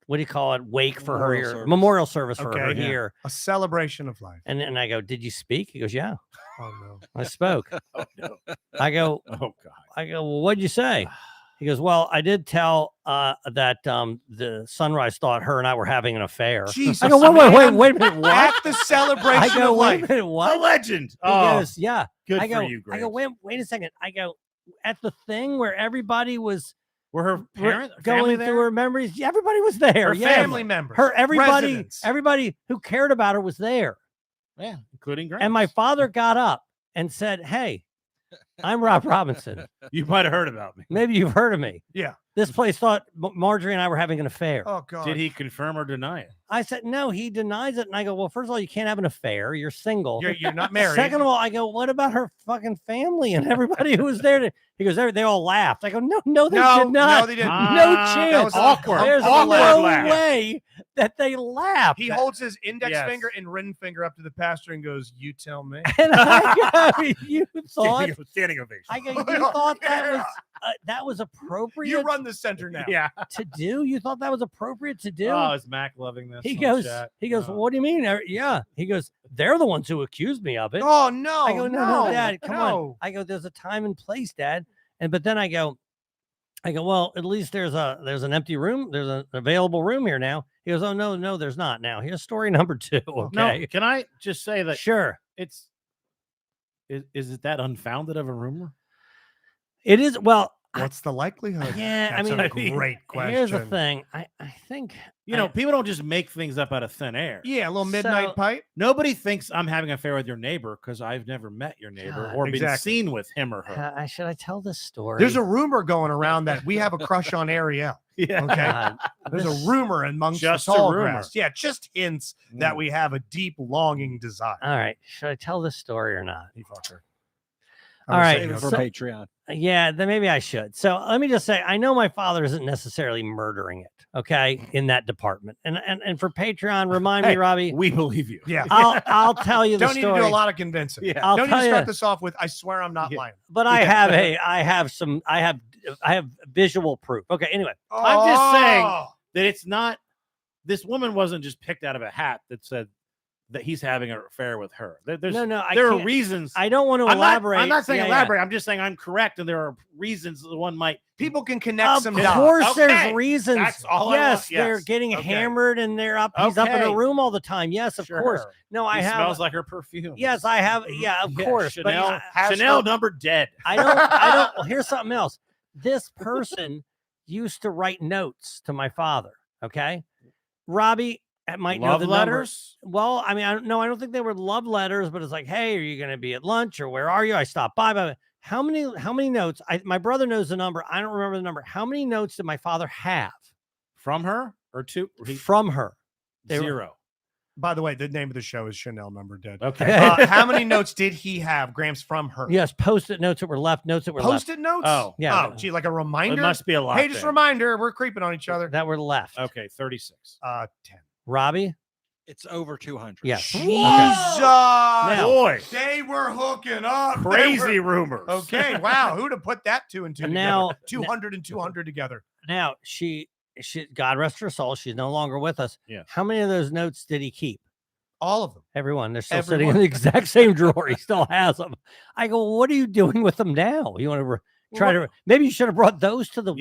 what do you call it? Wake for her Memorial here. service. Memorial service for her Okay, yeah. here." A celebration of life. And then I go, "Did you speak?" He goes, "Yeah, Oh no. I spoke." Oh, no. I go, Oh, God. "Well, what'd you say?" He goes, "Well, I did tell that the Sunrise thought her and I were having an affair." Jesus. I go, "Wait man. a minute, what?" At the celebration I go, of "Wait a life. minute, A what?" legend. He Oh, goes, "Yeah." good I go, for you, Grace. I go, wait a second. I go, at the thing where everybody was Were her parents going through her memories. Yeah, everybody was there. Her Yeah, family members. everybody residents. who cared about her was there. Yeah, including Gramps. And my father got up and said, "Hey, I'm Rob Robinson. You might have heard about me. Maybe you've heard of me. Yeah. This place thought Marjorie and I were having an affair." Oh God. Did he confirm or deny it? I said, "No, he denies it." And I go, "Well, first of all, you can't have an affair. You're single. You're not married. Second of all," I go, "what about her fucking family and everybody who was there?" He goes, they all laughed. I go, no, they no, did not. no, they didn't. No Ah, chance. that was awkward. There's Awkward no laugh. way that they laughed. He holds his index Yes. finger and ring finger up to the pastor and goes, "You tell me." And I go, "You thought?" Standing ovation. I go, "You thought that was appropriate You run the center now. Yeah. to do? You thought that was appropriate to do?" Oh, is Mac loving this? He on goes, chat? well, "What do you mean?" Yeah. He goes, "They're the ones who accused me of it." Oh no. I go, no, Dad, come on. no. I go, "There's a time and place, Dad." But then I go, "Well, at least there's an empty room. There's an available room here now." He goes, "Oh no, there's not now. Here's story number 2." Okay. No, can I just say that Sure. it's is it that unfounded of a rumor? It is. Well, What's the likelihood? yeah, That's I a mean, great question. here's the thing. I think, You know, people don't just make things up out of thin air. Yeah, a little midnight So- pipe. Nobody thinks I'm having an affair with your neighbor because I've never met your neighbor God, or been exactly. seen with him or her. should I tell this story? There's a rumor going around that we have a crush on Ariel. Yeah. Okay. God, There's this- a rumor amongst Just the a tall rumor. grass. Yeah, just hints that Mm. we have a deep longing desire. All right. Should I tell this story or not? You fucker. All right, Save it for so- Patreon. Yeah, then maybe I should. So let me just say, I know my father isn't necessarily murdering it, okay, in that department. And for Patreon, remind me, Hey, Robbie. We believe you. Yeah. I'll tell you the Don't need to story. do a lot of convincing. Yeah. I'll Don't need tell to start you, this off with, "I swear I'm not Yeah. lying." but I have visual proof. Okay, anyway. I'm just saying Oh. that it's not. This woman wasn't just picked out of a hat that said that he's having an affair with her. There's, No, I there are can't- reasons. I don't want to I'm elaborate. not saying Yeah, yeah. elaborate. I'm just saying I'm correct, and there are reasons that one might. People can connect Of some course, dots. Okay, there's reasons. that's all I Yes, want. they're Yes, getting okay. hammered and they're up. He's up in a Okay. room all the time. Yes, of course. Sure. No, He I have. smells like her perfume. Yes, I have. Yeah, of course. But Chanel, I, Chanel number dead. I don't. Well, here's something else. This person used to write notes to my father. Okay, Robbie might know Love the letters. number. Well, I mean, I don't think they were love letters, but it's like, "Hey, are you going to be at lunch or where are you?" I stopped by. How many notes? My brother knows the number. I don't remember the number. How many notes did my father have From her or to from her? They were- zero. By the way, the name of the show is Chanel Number Dead. Okay. How many notes did he have, Gramps, from her? Yes, post-it notes that were left. Notes that were left. Post-it notes? Oh, yeah. Oh, gee, like a reminder? It must be a lot. Hey, just a reminder, we're creeping on each other. That were left. Okay, 36. 10. Robbie? It's over 200. Yes. Jesus! Now- Boy, They were hooking up. They crazy were- rumors. Okay, wow. Who'd have put that two and two Now- together? 200 and 200 together. Now, she, God rest her soul, she's no longer with us. Yeah. How many of those notes did he keep? All of them. Everyone. They're still Everyone. sitting in the exact same drawer. He still has them. I go, well, what are you doing with them now? You want to try to, maybe you should have brought those to the,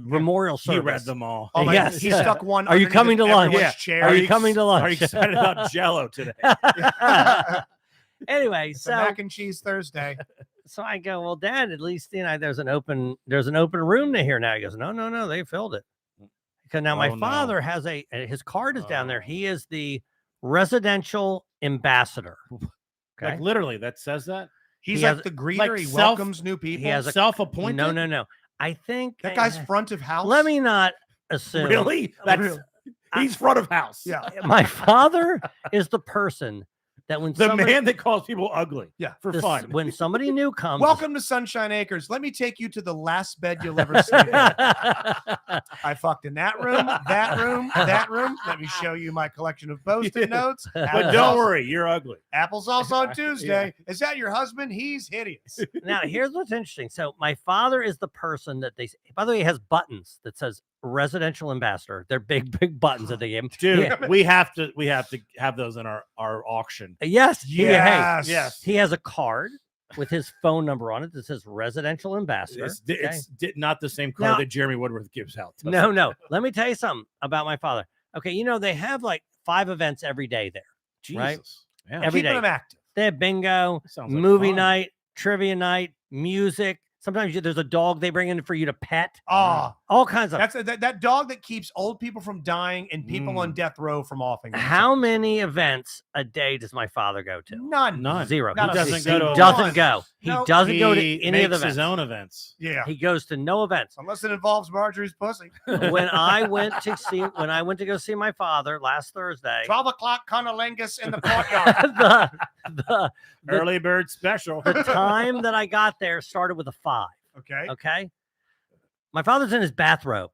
memorial service. He read them all. Oh my Yes. God. He stuck one. Are you underneath coming to lunch? everyone's Yeah. Chair. Are you coming to lunch? Are you excited about Jello today? Anyway, It's a so mac and cheese Thursday. so I go, well, Dad, at least there's an open room to here now. He goes, no, they filled it. Because now my Oh, no. father has his card is down there. He is the residential ambassador. Okay. Like literally, that says that. He's He like has- the greeter. like he self- welcomes new people. He has a Self-appointed. no. I think that guy's front of house. let me not assume. Really? That's Really? he's front of house. Yeah. My father is the person that when The somebody, man that calls people ugly. Yeah. For this- fun. when somebody new comes, Welcome to Sunshine Acres. Let me take you to the last bed you'll ever sleep in. I fucked in that room, that room, that room. Let me show you my collection of post-it notes. But don't worry, you're ugly. Applesauce on Tuesday. Is that your husband? He's hideous. Now, here's what's interesting. So, my father is the person that by the way, he has buttons that says residential ambassador. They're big buttons that they gave him. Dude, Yeah. we have to have those in our auction. Yes. Yes. Yes. He has a card with his phone number on it that says residential ambassador. It's not the same card Now- that Jeremy Woodworth gives out. No. Let me tell you something about my father. Okay, they have like 5 events every day there. Jesus. Right? Yeah. Every Keeping day. him active. They have bingo, Sounds like movie fun. night, trivia night, music. Sometimes there's a dog they bring in for you to pet. Oh, All kinds of. that's that dog that keeps old people from dying and people on death row from offing. How many events a day does my father go to? None. None. 0. Not He a doesn't single go to doesn't one. go. He No. doesn't go to He any of the makes his events. own events. Yeah. He goes to no events. Unless it involves Marjorie's pussy. When I went to go see my father last Thursday, 12 o'clock cunnilingus in the courtyard. the Early bird special. the time that I got there started with a 5. Okay. Okay. My father's in his bathrobe.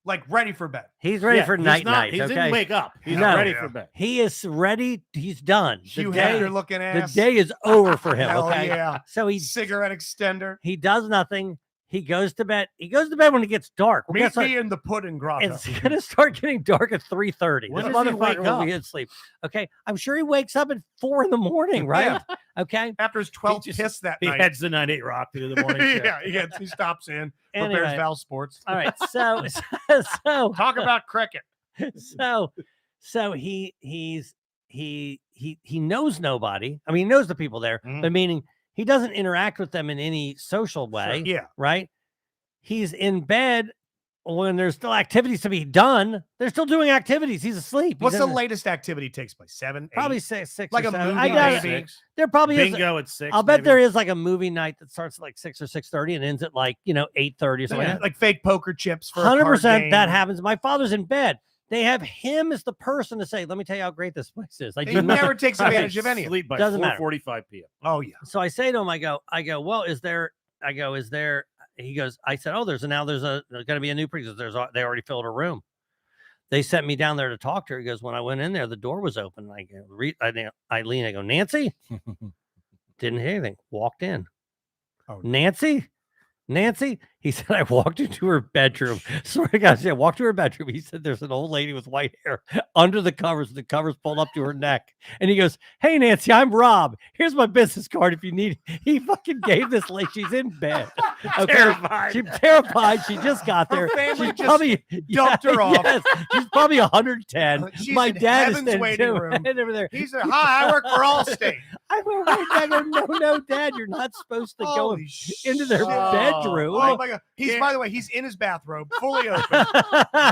Like ready for bed. He's ready Yeah, for he's night not- night. He Okay. didn't wake up. He's No. ready Yeah. for bed. He is ready. He's done. The Hugh day, Hefner looking the ass. day is over for him. Hell Okay. yeah. So Cigarette extender. he does nothing. He goes to bed. He goes to bed when it gets dark. Well, Meet guess what? me in the pudding grotto. It's gonna start getting dark at 3:30. When This does he wake motherfucker will be up? in sleep. Okay. I'm sure he wakes up at 4 a.m, right? Okay. After his 12th just- piss that He night. heads the 98 Rock to do the morning show. Yeah, he stops in. Prepares Anyway. Val Sports. All right. So Talk about cricket. so he knows nobody. I mean, he knows the people there, Mhm. but meaning he doesn't interact with them in any social way. Yeah. Right. He's in bed when there's still activities to be done. They're still doing activities. He's asleep. He What's the doesn't- latest activity takes place? 7, Probably 8? 6 Like or a 7. movie I doubt it. maybe? There probably is. Bingo at 6. I'll bet maybe. there is like a movie night that starts at like 6 or 6:30 and ends at like 8:30 or something. Yeah, Like like fake poker chips for a 100% card that game. happens. My father's in bed. They have him as the person to say, "Let me tell you how great this place is." Like, He never takes advantage of any of it. Sleep by Doesn't matter. 4:45 p.m. Oh, yeah. So I say to him, I go, well, is there? He goes, I said, oh, there's going to be a new because they already filled a room. They sent me down there to talk to her. He goes, when I went in there, the door was open. I go, Eileen, I go, Nancy, didn't hear anything. Walked in. Oh, Nancy. He said, I walked into her bedroom. Swear to God, I walked to her bedroom. He said, there's an old lady with white hair under the covers. The covers pulled up to her neck. And he goes, hey, Nancy, I'm Rob. Here's my business card if you need it. He fucking gave this lady. She's in bed. Okay. Terrified. She's terrified. She just got there. Her family She's just probably dumped her off. Yes, she's probably 110. She's My in dad is heaven's there waiting too, room. right over there. He said, hi, I work for Allstate. I go, no, Dad, you're not supposed to go Holy into their shit. bedroom. Oh, my God. By the way, he's in his bathrobe, fully open.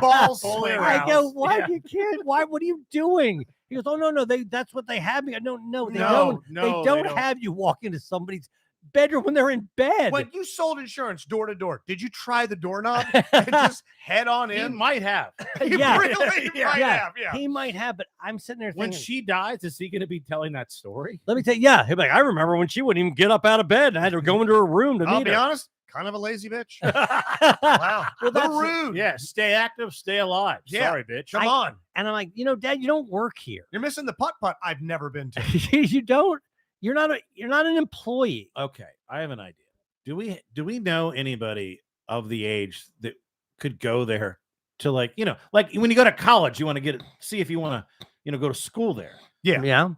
Balls Fully swing I out. go, why Yeah. you can't? Why? What are you doing? He goes, oh no, that's what they have me. No, they No, don't. no, they they don't don't. have you walk into somebody's bedroom when they're in bed. When you sold insurance door to door, did you try the doorknob and just head on He in? might have. He Yeah. really might have. Yeah. He might have, but I'm sitting there When thinking, she dies, is he going to be telling that story? let me tell you, yeah, he'll be like, I remember when she wouldn't even get up out of bed and I had to go into her room to I'll meet be her. honest, kind of a lazy bitch. Wow. Well, Well, that's that's rude. Yeah, stay active, stay alive. Yeah. Sorry, bitch. Come on. And I'm like, Dad, you don't work here. You're missing the putt-putt I've never been to. You don't. You're not an employee. Okay, I have an idea. Do we know anybody of the age that could go there to like when you go to college, you want to see if you want to go to school there. Yeah. Yeah.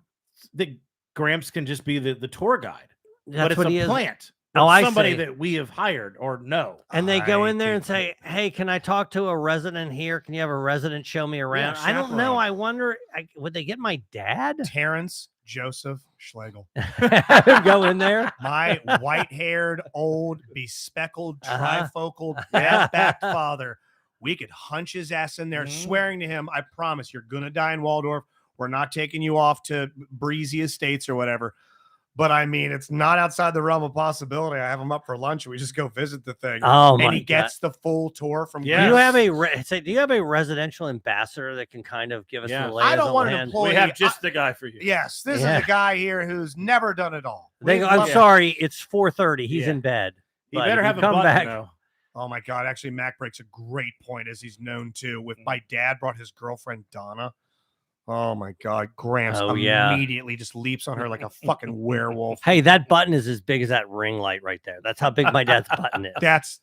The Gramps can just be the tour guide, That's but it's what a he is. plant. Oh, I somebody see. that we have hired or know. And they go I in there and think- say, "Hey, can I talk to a resident here? Can you have a resident show me around?" I don't know. chaperone. I wonder, would they get my dad? Terrence Joseph Schlegel. Have him go in there? My white-haired, old, bespeckled, Uh-huh. trifocal, bad-backed father. We could hunch his ass in there, Mhm. swearing to him, I promise you're going to die in Waldorf. We're not taking you off to breezy estates or whatever. But I mean, it's not outside the realm of possibility. I have him up for lunch and we just go visit the thing. Oh my and he God. gets the full tour from Yeah. Do you Gramps. have do you have a residential ambassador that can kind of give us Yeah. the I don't lays want on an hand? employee. We have just the guy for you. Yes, this Yeah. is a guy here who's never done it all. They We'd go, I'm love- sorry, it's 4:30. He's Yeah. in bed. He But better if you have a come button, back- though. Oh my God. Actually, Mac breaks a great point as he's known to with my dad brought his girlfriend Donna. Oh my God. Gramps Oh, yeah. immediately just leaps on her like a fucking werewolf. Hey, that button is as big as that ring light right there. That's how big my dad's button is. That's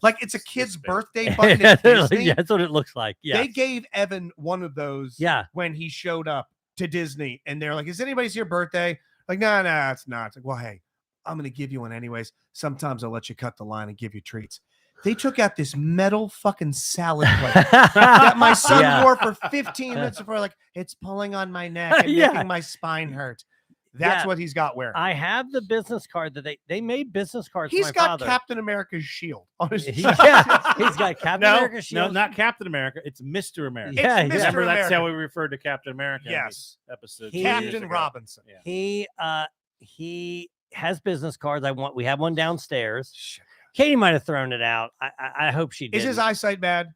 like it's a kid's big. birthday button at Disney. Yeah, that's what it looks like. Yeah. They gave Evan one of those Yeah. when he showed up to Disney and they're like, is anybody's your birthday? Like, no, it's not. It's like, well, hey, I'm going to give you one anyways. Sometimes I'll let you cut the line and give you treats. They took out this metal fucking salad plate that my son Yeah. wore for 15 minutes before, like, it's pulling on my neck and Yeah. making my spine hurt. That's Yeah. what he's got wearing. I have the business card that they made business cards He's for my got father. Captain America's shield on his Yeah, he's got Captain No, America no, shield. not Captain America. It's Mr. America. It's Yeah, Mr. Remember, that's how America. we referred to Captain America. in Yes. the episode. He- Captain Robinson. Yeah. He has business cards. We have one downstairs. Katie might have thrown it out. I hope she did. Is his eyesight bad?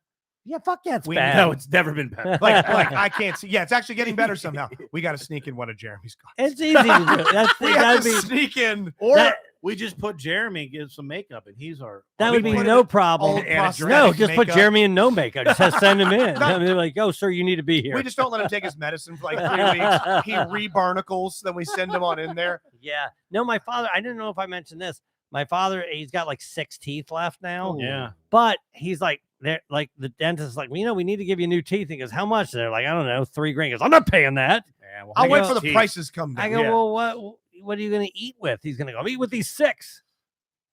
Yeah, fuck yeah, it's We bad. No, it's never been bad. Like I can't see. Yeah, it's actually getting better somehow. We got to sneak in one of Jeremy's cards. It's easy to do. That's We that'd have to be sneak in. Or that- we just put Jeremy, give some makeup, and he's our. that we would be put it no in problem. old prosthetic No, just put makeup. Jeremy in no makeup. Just send him in. No. I mean, they're like, oh, sir, you need to be here. We just don't let him take his medicine for like 3 weeks. He rebarnacles, then we send him on in there. Yeah. No, my father, I didn't know if I mentioned this. My father, he's got like 6 teeth left now. Yeah. But he's like, they're like the dentist is like, well, we need to give you new teeth. He goes, how much? And they're like, I don't know, $3,000. He goes, I'm not paying that. Yeah, well, I'll I wait go- for the teeth. prices come down. I go, Yeah. well, what are you going to eat with? He's going to go, I'm eat with these 6.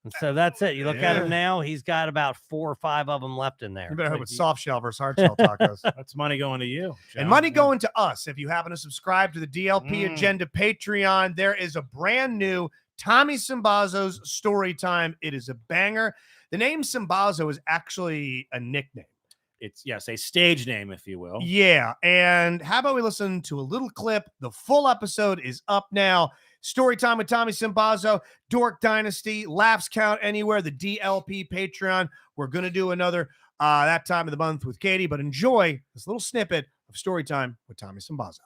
And so that's it. You look at Yeah. him now, he's got about 4 or 5 of them left in there. You better hope it's soft shell versus hard shell tacos. That's money going to you. And John. money Yeah. going to us. If you happen to subscribe to the DLP Mm. Agenda Patreon, there is a brand new Tommy Simbazo's story time. It is a banger. The name Simbazo is actually a nickname. It's a stage name, if you will. Yeah. And how about we listen to a little clip? The full episode is up now. Story time with Tommy Simbazo, Dork Dynasty, Laughs Count Anywhere, the DLP Patreon. We're going to do another that time of the month with Katie, but enjoy this little snippet of Story Time with Tommy Simbazo.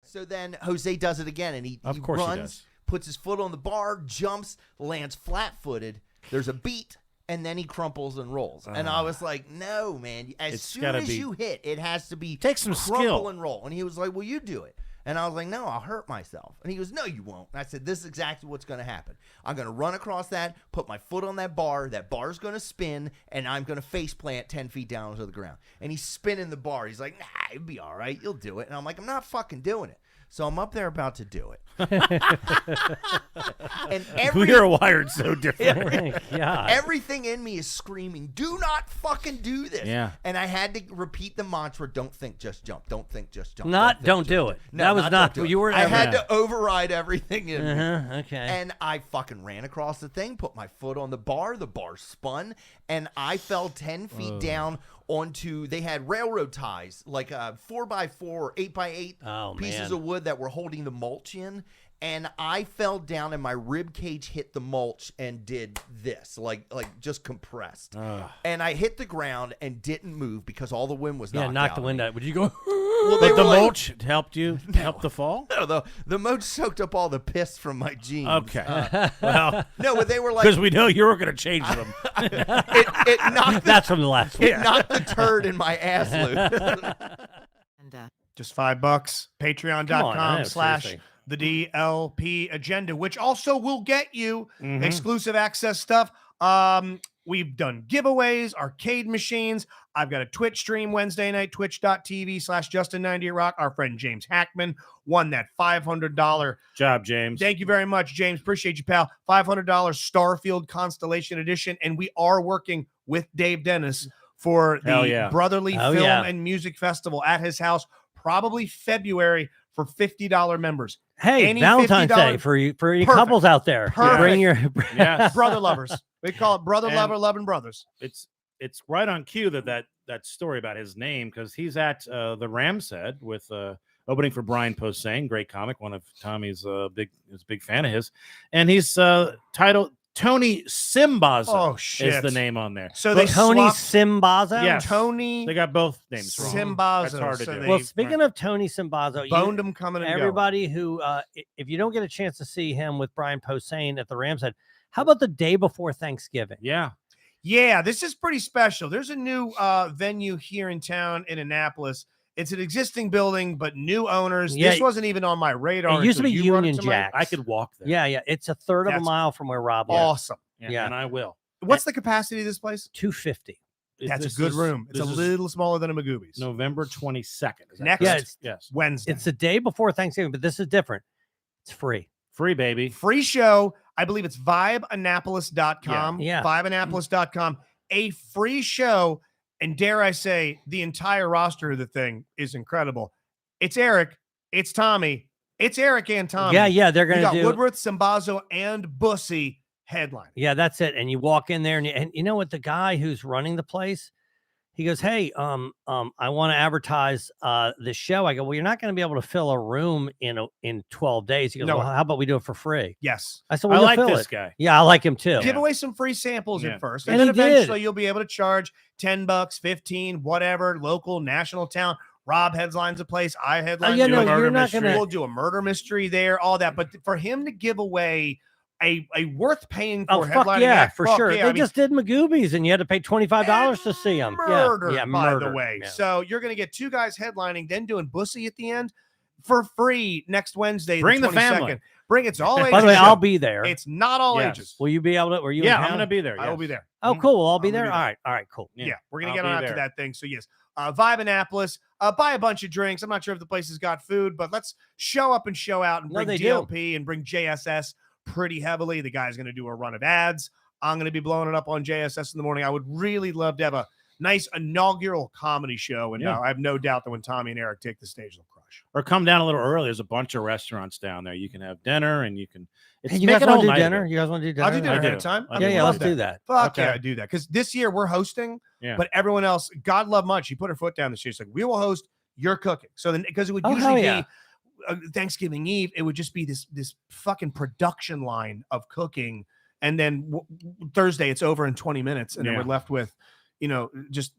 So then Jose does it again, and he Of course he runs, does. puts his foot on the bar, jumps, lands flat-footed. There's a beat, and then he crumples and rolls. And I was like, no, man. As It's soon gotta as be- you hit, it has to be Take some crumple skill. and roll. And he was like, well, you do it. And I was like, no, I'll hurt myself. And he goes, no, you won't. And I said, this is exactly what's going to happen. I'm going to run across that, put my foot on that bar's going to spin, and I'm going to face plant 10 feet down to the ground. And he's spinning the bar. He's like, nah, it'll be all right. You'll do it. And I'm like, I'm not fucking doing it. So I'm up there about to do it. And We are wired so different. Yeah. everything in me is screaming, do not fucking do this. Yeah. And I had to repeat the mantra, don't think, just jump. Don't think, just jump. Not think, don't just do jump. it. No, That was don't not- do it. you were I had never- to override everything in me. Okay. And I fucking ran across the thing, put my foot on the bar spun, and I fell 10 feet down onto, they had railroad ties, like 4x4 or 8x8 Oh, pieces man. of wood that were holding the mulch in. and I fell down and my rib cage hit the mulch and did this, like just compressed. And I hit the ground and didn't move because all the wind was knocked knocked out the of wind me. out. Would you go? Well, But the were like- mulch helped you help the fall? No, the mulch soaked up all the piss from my jeans. Okay. Well, No, but they were like, because we know you were going to change them. it knocked the, That's from the last one. it knocked the turd in my ass loose. Just $5. Come on, I know, Patreon.com/the seriously. DLP agenda, which also will get you Mhm. exclusive access stuff. We've done giveaways, arcade machines. I've got a Twitch stream Wednesday night, twitch.tv/Justin98Rock. Our friend James Hackman won that $500. Job, James. Thank you very much, James. Appreciate you, pal. $500 Starfield Constellation Edition. And we are working with Dave Dennis for Hell the yeah. Brotherly Oh, Film yeah. and Music Festival at his house, probably February, for $50 members. Hey, Any Valentine's Day $50 for you, for any Perfect. couples out there. Perfect. Bring your Yes. Brother lovers. We call it brother And- lover, loving brothers. It's right on cue that story about his name, because he's at the Rams Head with opening for Brian Posehn, great comic, one of Tommy's big fan of his, and he's titled Tony Simbazo. Oh, shit. is the name on there. So they Tony swapped Simbazo. Yes. Tony They got both names wrong. Simbazo. That's hard to So do. they Well, speaking of Tony Simbazo, boned him coming and going. everybody who, if you don't get a chance to see him with Brian Posehn at the Rams Head, how about the day before Thanksgiving? Yeah. Yeah, this is pretty special. There's a new venue here in town in Annapolis. It's an existing building, but new owners. Yeah. This wasn't even on my radar. It used to until be you brought it Union to my- Jack. I could walk there. Yeah, it's a third of a That's mile from where Rob lives. Awesome. Yeah. And I will. What's the capacity of this place? 250. That's This a good is- room. It's a this is little smaller than a Magoobies. November 22nd. Is that Next- Yeah, correct? it's- yes. Wednesday. It's the day before Thanksgiving, but this is different. It's free. Free, baby. Free show. I believe it's vibeannapolis.com. Yeah. Vibeannapolis.com. A free show. And dare I say, the entire roster of the thing is incredible. It's Eric. It's Tommy. It's Eric and Tommy. Yeah, they're We gonna got do. Woodworth, Simbazo, and Bussy headline. Yeah, that's it. And you walk in there, and you know what? The guy who's running the place, he goes, "Hey, I want to advertise this show." I go, "Well, you're not going to be able to fill a room in 12 days." He goes, No. "Well, how about we do it for free?" Yes. I said, I "Well, like fill this it." guy. Yeah, I like him too. Give away some free samples Yeah. at first. And And, he then did. eventually you'll be able to charge $10, 15, whatever, local, national town. Rob headlines a place. I headline. yeah, do no, a murder you're not mystery. gonna- We'll do a murder mystery there, all that. But for him to give away a worth paying Oh, for fuck headlining yeah, act, for fuck sure. yeah. They I mean, just did Magoobies, and you had to pay $25 to see them. murder, yeah, by murder. the way. Yeah. So you're going to get two guys headlining, then doing Bussy at the end for free next Wednesday. Bring the 22nd. family. Bring it's all ages. By the way, show. I'll be there. It's not all Yes. ages. Will you be able to? Were you? Yeah, in I'm town? going to be there. I will yes. be there. Oh, cool. I'll be I'm gonna there. be there. All right, cool. Yeah, we're gonna I'll get be on out to there. that thing. So yes, Vibe Annapolis. Buy a bunch of drinks. I'm not sure if the place has got food, but let's show up and show out and No, bring they do. DLP and bring JSS pretty heavily. The guy's going to do a run of ads. I'm going to be blowing it up on JSS in the morning. I would really love to have a nice inaugural comedy show, and Yeah. I have no doubt that when Tommy and Eric take the stage, they'll crush. Or come down a little early. There's a bunch of restaurants down there. You can have dinner, and you can. Hey, you make guys it a want to whole do night of dinner? it. You guys want to do dinner? I'll do dinner I ahead do. of time. I I do. would Yeah, love let's that. do that. Fuck Okay. yeah, I do that because this year we're hosting, Yeah. but everyone else, God love much. She put her foot down this year. She's like, we will host your cooking. So then, because it would Oh, hell usually yeah. be Thanksgiving Eve, it would just be this fucking production line of cooking, and then Thursday it's over in 20 minutes, and then Yeah. we're left with, just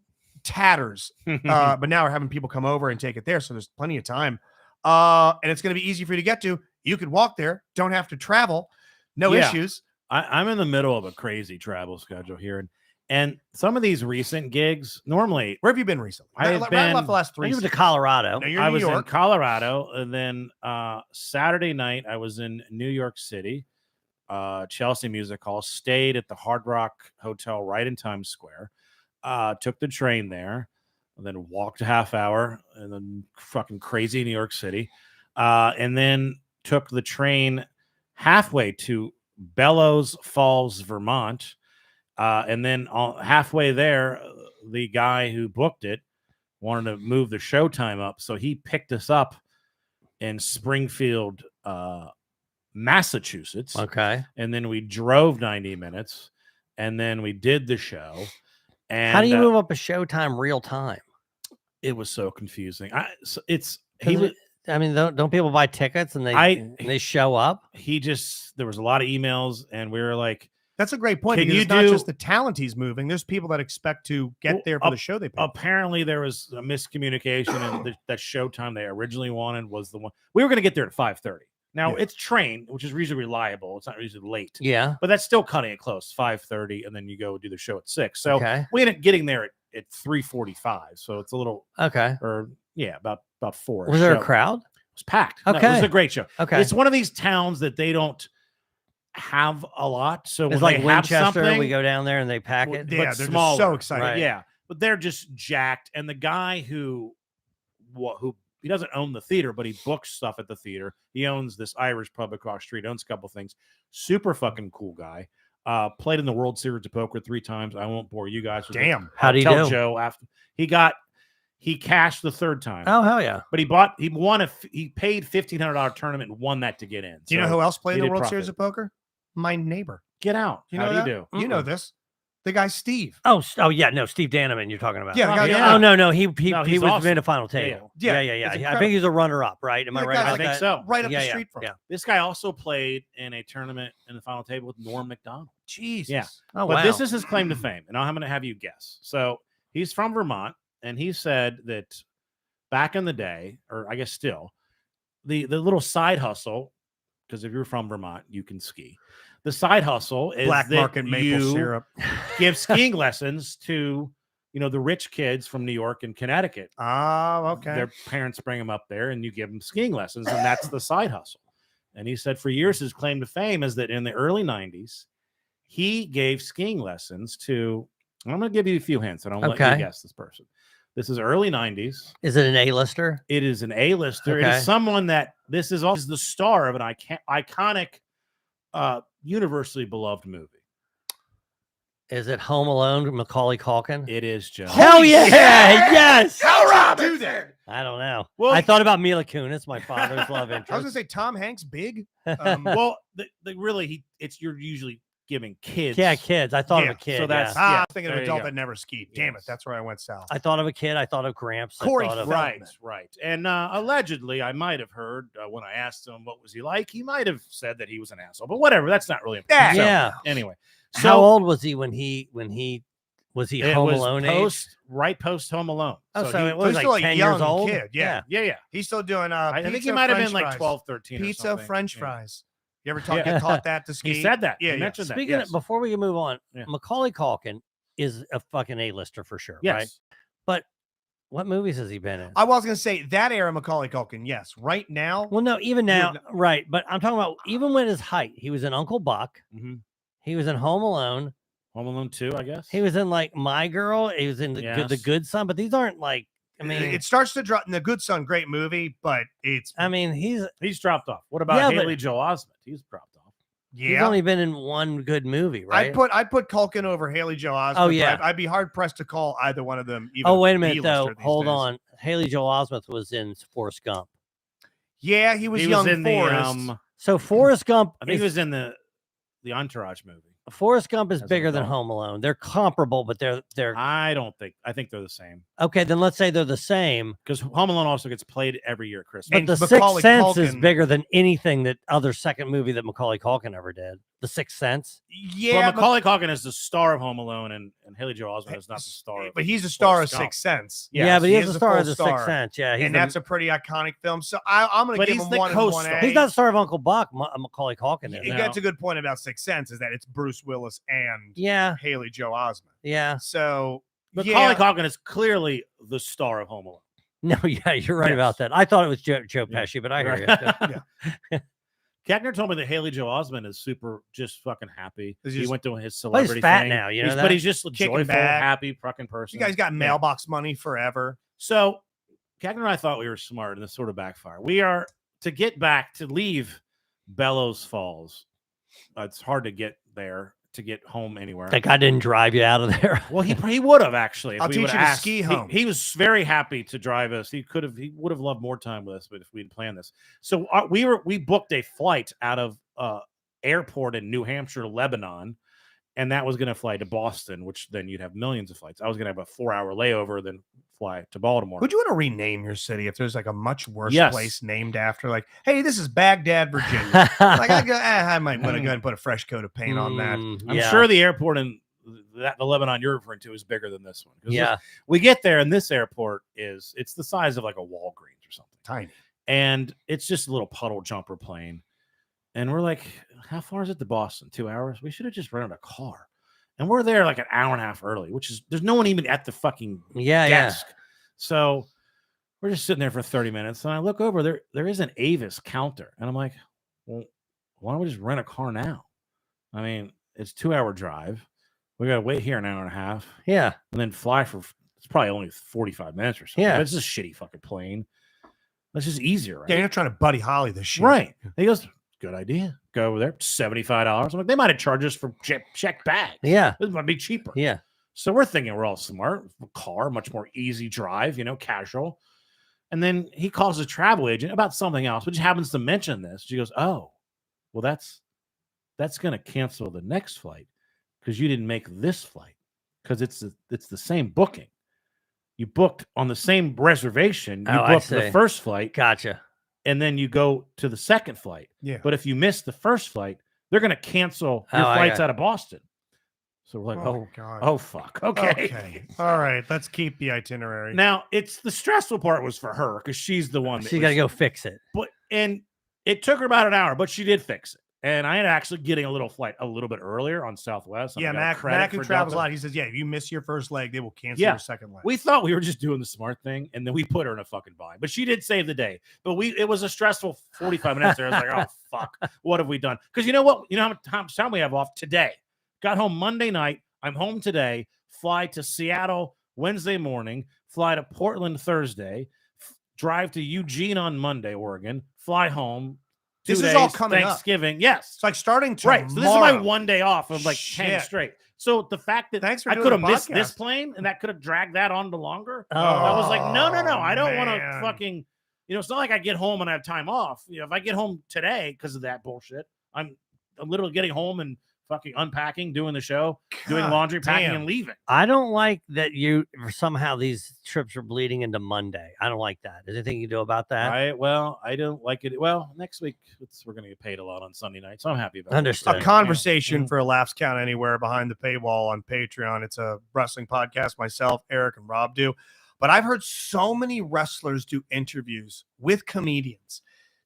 tatters. But now we're having people come over and take it there, so there's plenty of time. And it's going to be easy for you to get to. You could walk there, don't have to travel, no Yeah. issues. I'm in the middle of a crazy travel schedule here, and some of these recent gigs. Normally, Where have you been recently? I have Right been- off the last I three. moved to seasons. Colorado. No, you're I in was New in York. Colorado, and then Saturday night I was in New York City, Chelsea Music Hall. Stayed at the Hard Rock Hotel right in Times Square. Took the train there, and then walked a half hour, and then fucking crazy New York City, and then took the train halfway to Bellows Falls, Vermont, and then halfway there, the guy who booked it wanted to move the show time up, so he picked us up in Springfield, Massachusetts, Okay. and then we drove 90 minutes, and then we did the show. And How do you move up a showtime real time? it was so confusing. He 'Cause was I mean, don't people buy tickets and they show up? There was a lot of emails, and we were like, That's a great point. Can Because you it's not do- just the talent he's moving. There's people that expect to get Well, there for the show they pay. apparently there was a miscommunication, and that showtime they originally wanted was the one we were going to get there at 5:30. Now Yeah. it's train, which is usually reliable. It's not usually late. Yeah. But that's still cutting it close, 5:30, and then you go do the show at 6. So Okay. we ended up getting there at 3:45. So it's a little, Okay. about 4. Was there a crowd? It was packed. No, it was Okay. a great show. Okay. It's one of these towns that they don't have a lot. So It's when like they have Winchester. something, We go down there and they pack well, it. Yeah, but they're smaller, just so excited. Right. Yeah, but they're just jacked. And the guy who he doesn't own the theater, but he books stuff at the theater. He owns this Irish pub across the street, owns a couple things. Super fucking cool guy. Played in the World Series of Poker 3 times. I won't bore you guys with it. Damn. How'd he Tell do? Joe after he cashed the 3rd time. Oh, hell yeah. But he paid $1,500 tournament and won that to get in. Do you know So who else played he in the did World profit. Series of Poker? My neighbor. Get out. You How know do that? you do? You know this. The guy Steve. Oh, yeah. No, Steve Daneman you're talking about. Yeah, the guy- yeah. Oh, no. He No, he he's was awesome. made a final Yeah, table. yeah. Yeah. It's I incredible. think he's a runner-up, right? Am I Yeah, right? guys, about I think that? so. Right up Yeah, the yeah, street from yeah. him. This guy also played in a tournament in the final table with Norm Macdonald. Jesus. Yeah. Oh, But wow. this is his claim to fame, and I'm going to have you guess. So he's from Vermont, and he said that back in the day, or I guess still, the little side hustle, because if you're from Vermont, you can ski. The side hustle is Black that market maple you syrup. give skiing lessons to the rich kids from New York and Connecticut. Oh, okay. Their parents bring them up there, and you give them skiing lessons, and that's the side hustle. And he said for years his claim to fame is that in the early 90s, he gave skiing lessons to, I'm going to give you a few hints, and I'll let you Okay. guess this person. This is early 90s. Is it an A-lister? It is an A-lister. It Okay. is someone that this is also the star of an iconic, universally beloved movie. Is it Home Alone, Macaulay Culkin? It is Joe. Hell yeah! Yes! How Rob do that? I don't know. Well- I thought about Mila Kunis, my father's love I was gonna interest. say Tom Hanks big. Well, you're usually giving kids. Yeah, kids. I thought Yeah, of a kid. so that's- yeah. I Yeah, was thinking of there an you adult go. that never skied. Damn it, Yes. that's where I went south. I thought of a kid. I thought of Gramps. Corey I thought of, Right. And allegedly, I might have heard when I asked him what was he like, he might have said that he was an asshole. But whatever, that's not really important. So, yeah. anyway, How old was he when he was he it Home was Alone age? right post Home Alone. Oh, so he- it was he's like still a 10 young years old. kid, yeah. yeah. He's still doing I think he pizza, might have French been like fries. 12, 13 or Pizza, something. French Yeah. fries. You ever Yeah. get taught that to ski? He said that. Yeah, He yeah. mentioned that. Speaking Yes. of, before we move on, Yeah. Macaulay Culkin is a fucking A-lister for sure, right? Yes. But what movies has he been in? I was gonna say that era Macaulay Culkin. Yes, right now. Well, no, even You're now, n- right? But I'm talking about even when his height. He was in Uncle Buck. Mhm. He was in Home Alone. Home Alone 2, I guess. He was in like My Girl. He was in the Yes. Good Son. But these aren't like. I mean, it starts to drop. The Good Son, great movie, but it's I mean, he's dropped off. What about Yeah, but- Haley Joel Osment? He's dropped off. he's only been in one good movie, right? I'd put Culkin over Haley Joel Osment. Oh, but yeah. I'd be hard pressed to call either one of them. Even Oh, wait a minute though. B-lister these Hold days. on. Haley Joel Osment was in Forrest Gump. Yeah, he was He young was in Forrest. So Forrest Gump. I think is, he was in the Entourage movie. Forrest Gump is as an bigger than adult. Home Alone. They're comparable, but they're I think they're the same okay. Then let's say they're the same. because Home Alone also gets played every year at Christmas. And But the Macaulay Sixth Sense is Culkin- bigger than anything that other second movie that Macaulay Culkin ever did. The Sixth Sense. Yeah, Well, Macaulay Culkin is the star of Home Alone, and Haley Joel Osment is not the star. but he's a star of Forrest Gump. Sixth Sense. Yeah, but he is a the star full of the star. Sixth Sense. Yeah, he's And the- that's a pretty iconic film. So I'm going to But give he's him the one and co-star. 1A. he's not the star of Uncle Buck. Macaulay Culkin is. No. That's a good point about Sixth Sense is that it's Bruce Willis and Yeah, Haley Joel Osment. yeah. So Macaulay Culkin is clearly the star of Home Alone. No, yeah, you're right Yes. about that. I thought it was Joe Yeah. Pesci, but I hear you. Koechner told me that Haley Joel Osment is super, just fucking happy. Is He just- went to his But he's celebrity fat thing. now, you know But that? he's just a Kicking joyful, back. happy fucking person. you guys got Yeah. mailbox money forever. So Koechner and I thought we were smart, and this sort of backfire. We are to get back to leave Bellows Falls. It's hard to get there to get home anywhere. That guy didn't drive you out of there. Well, he would have actually. If I'll we teach would've you to asked. ski home. He was very happy to drive us. He would have loved more time with us, but if we'd planned this, so we booked a flight out of airport in New Hampshire, Lebanon, and that was going to fly to Boston, which then you'd have millions of flights. I was going to have a 4-hour layover, then fly to Baltimore. Would you want to rename your city if there's like a much worse Yes. place named after, like, hey, this is Baghdad, Virginia? Like, I might want to go and put a fresh coat of paint on that. I'm sure the airport in the Lebanon you're referring to is bigger than this one. Yeah. We get there, and this airport it's the size of like a Walgreens or something. Tiny. And it's just a little puddle jumper plane. And we're like, how far is it to Boston? 2 hours? We should have just rented a car. And we're there like an hour and a half early, which is there's no one even at the fucking desk. So we're just sitting there for 30 minutes. And I look over, there is an Avis counter. And I'm like, well, why don't we just rent a car now? I mean, it's 2-hour drive. We got to wait here an hour and a half. Yeah. And then fly for, it's probably only 45 minutes or something. Yeah. It's just a shitty fucking plane. That's just easier, right? Yeah, you're not trying to Buddy Holly this shit. Right. And he goes, good idea. Go over there, $75. I'm like, they might have charged us for check bags. Yeah. This might be cheaper. Yeah. So we're thinking we're all smart. Car, much more easy drive, casual. And then he calls a travel agent about something else, which happens to mention this. She goes, oh, well, that's going to cancel the next flight because you didn't make this flight because it's the same booking. You booked on the same reservation. You booked the first flight. Gotcha. And then you go to the second flight. Yeah. But if you miss the first flight, they're going to cancel your flights out of Boston. So we're like, God. Oh, fuck. Okay. Okay. All right. Let's keep the itinerary. Now, it's the stressful part was for her because she's the one. She got to go fix it. And it took her about an hour, but she did fix it. And I ended actually getting a little flight a little bit earlier on Southwest. Yeah, Mac who travels a lot. He says, yeah, if you miss your first leg, they will cancel your second leg. We thought we were just doing the smart thing, and then we put her in a fucking bind. But she did save the day. But it was a stressful 45 minutes there. I was like, oh, fuck. What have we done? Because you know what? You know how much time we have off today? Got home Monday night. I'm home today. Fly to Seattle Wednesday morning. Fly to Portland Thursday. Drive to Eugene on Monday, Oregon. Fly home. This is all coming Thanksgiving. up. Yes. It's like starting tomorrow. Right. So this is my one day off of like 10 straight. So the fact that I could have missed this plane and that could have dragged that on to longer. I was like, no. I don't want to fucking, it's not like I get home and I have time off. If I get home today because of that bullshit, I'm literally getting home and fucking unpacking, doing the show, doing laundry, packing, and leaving. I don't like that somehow these trips are bleeding into Monday. I don't like that. Is there anything you do about that? I don't like it. Well, next week we're going to get paid a lot on Sunday night, so I'm happy about Understood. A conversation for a Laughs Count Anywhere behind the paywall on Patreon. It's a wrestling podcast myself, Eric, and Rob do. But I've heard so many wrestlers do interviews with comedians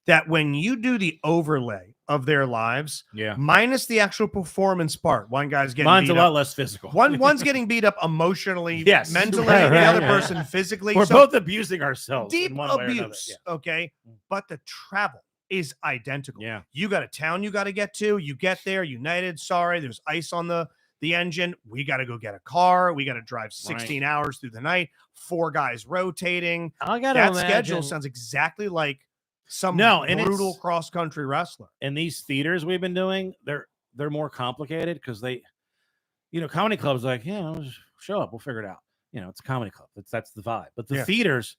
that when you do the overlay of their lives, minus the actual performance part, one guy's getting mine's beat a lot up. less physical. One's getting beat up emotionally, yes, mentally, right, the other person physically. We're both abusing ourselves. Deep in one abuse, okay? But the travel is identical. Yeah. You got a town you got to get to. You get there, United, sorry, there's ice on the engine. We got to go get a car. We got to drive 16 hours through the night. 4 guys rotating. That schedule sounds exactly like some brutal cross-country wrestler. And these theaters we've been doing, they're more complicated because they, comedy clubs like, just show up, we'll figure it out. It's a comedy club. That's the vibe. But the theaters,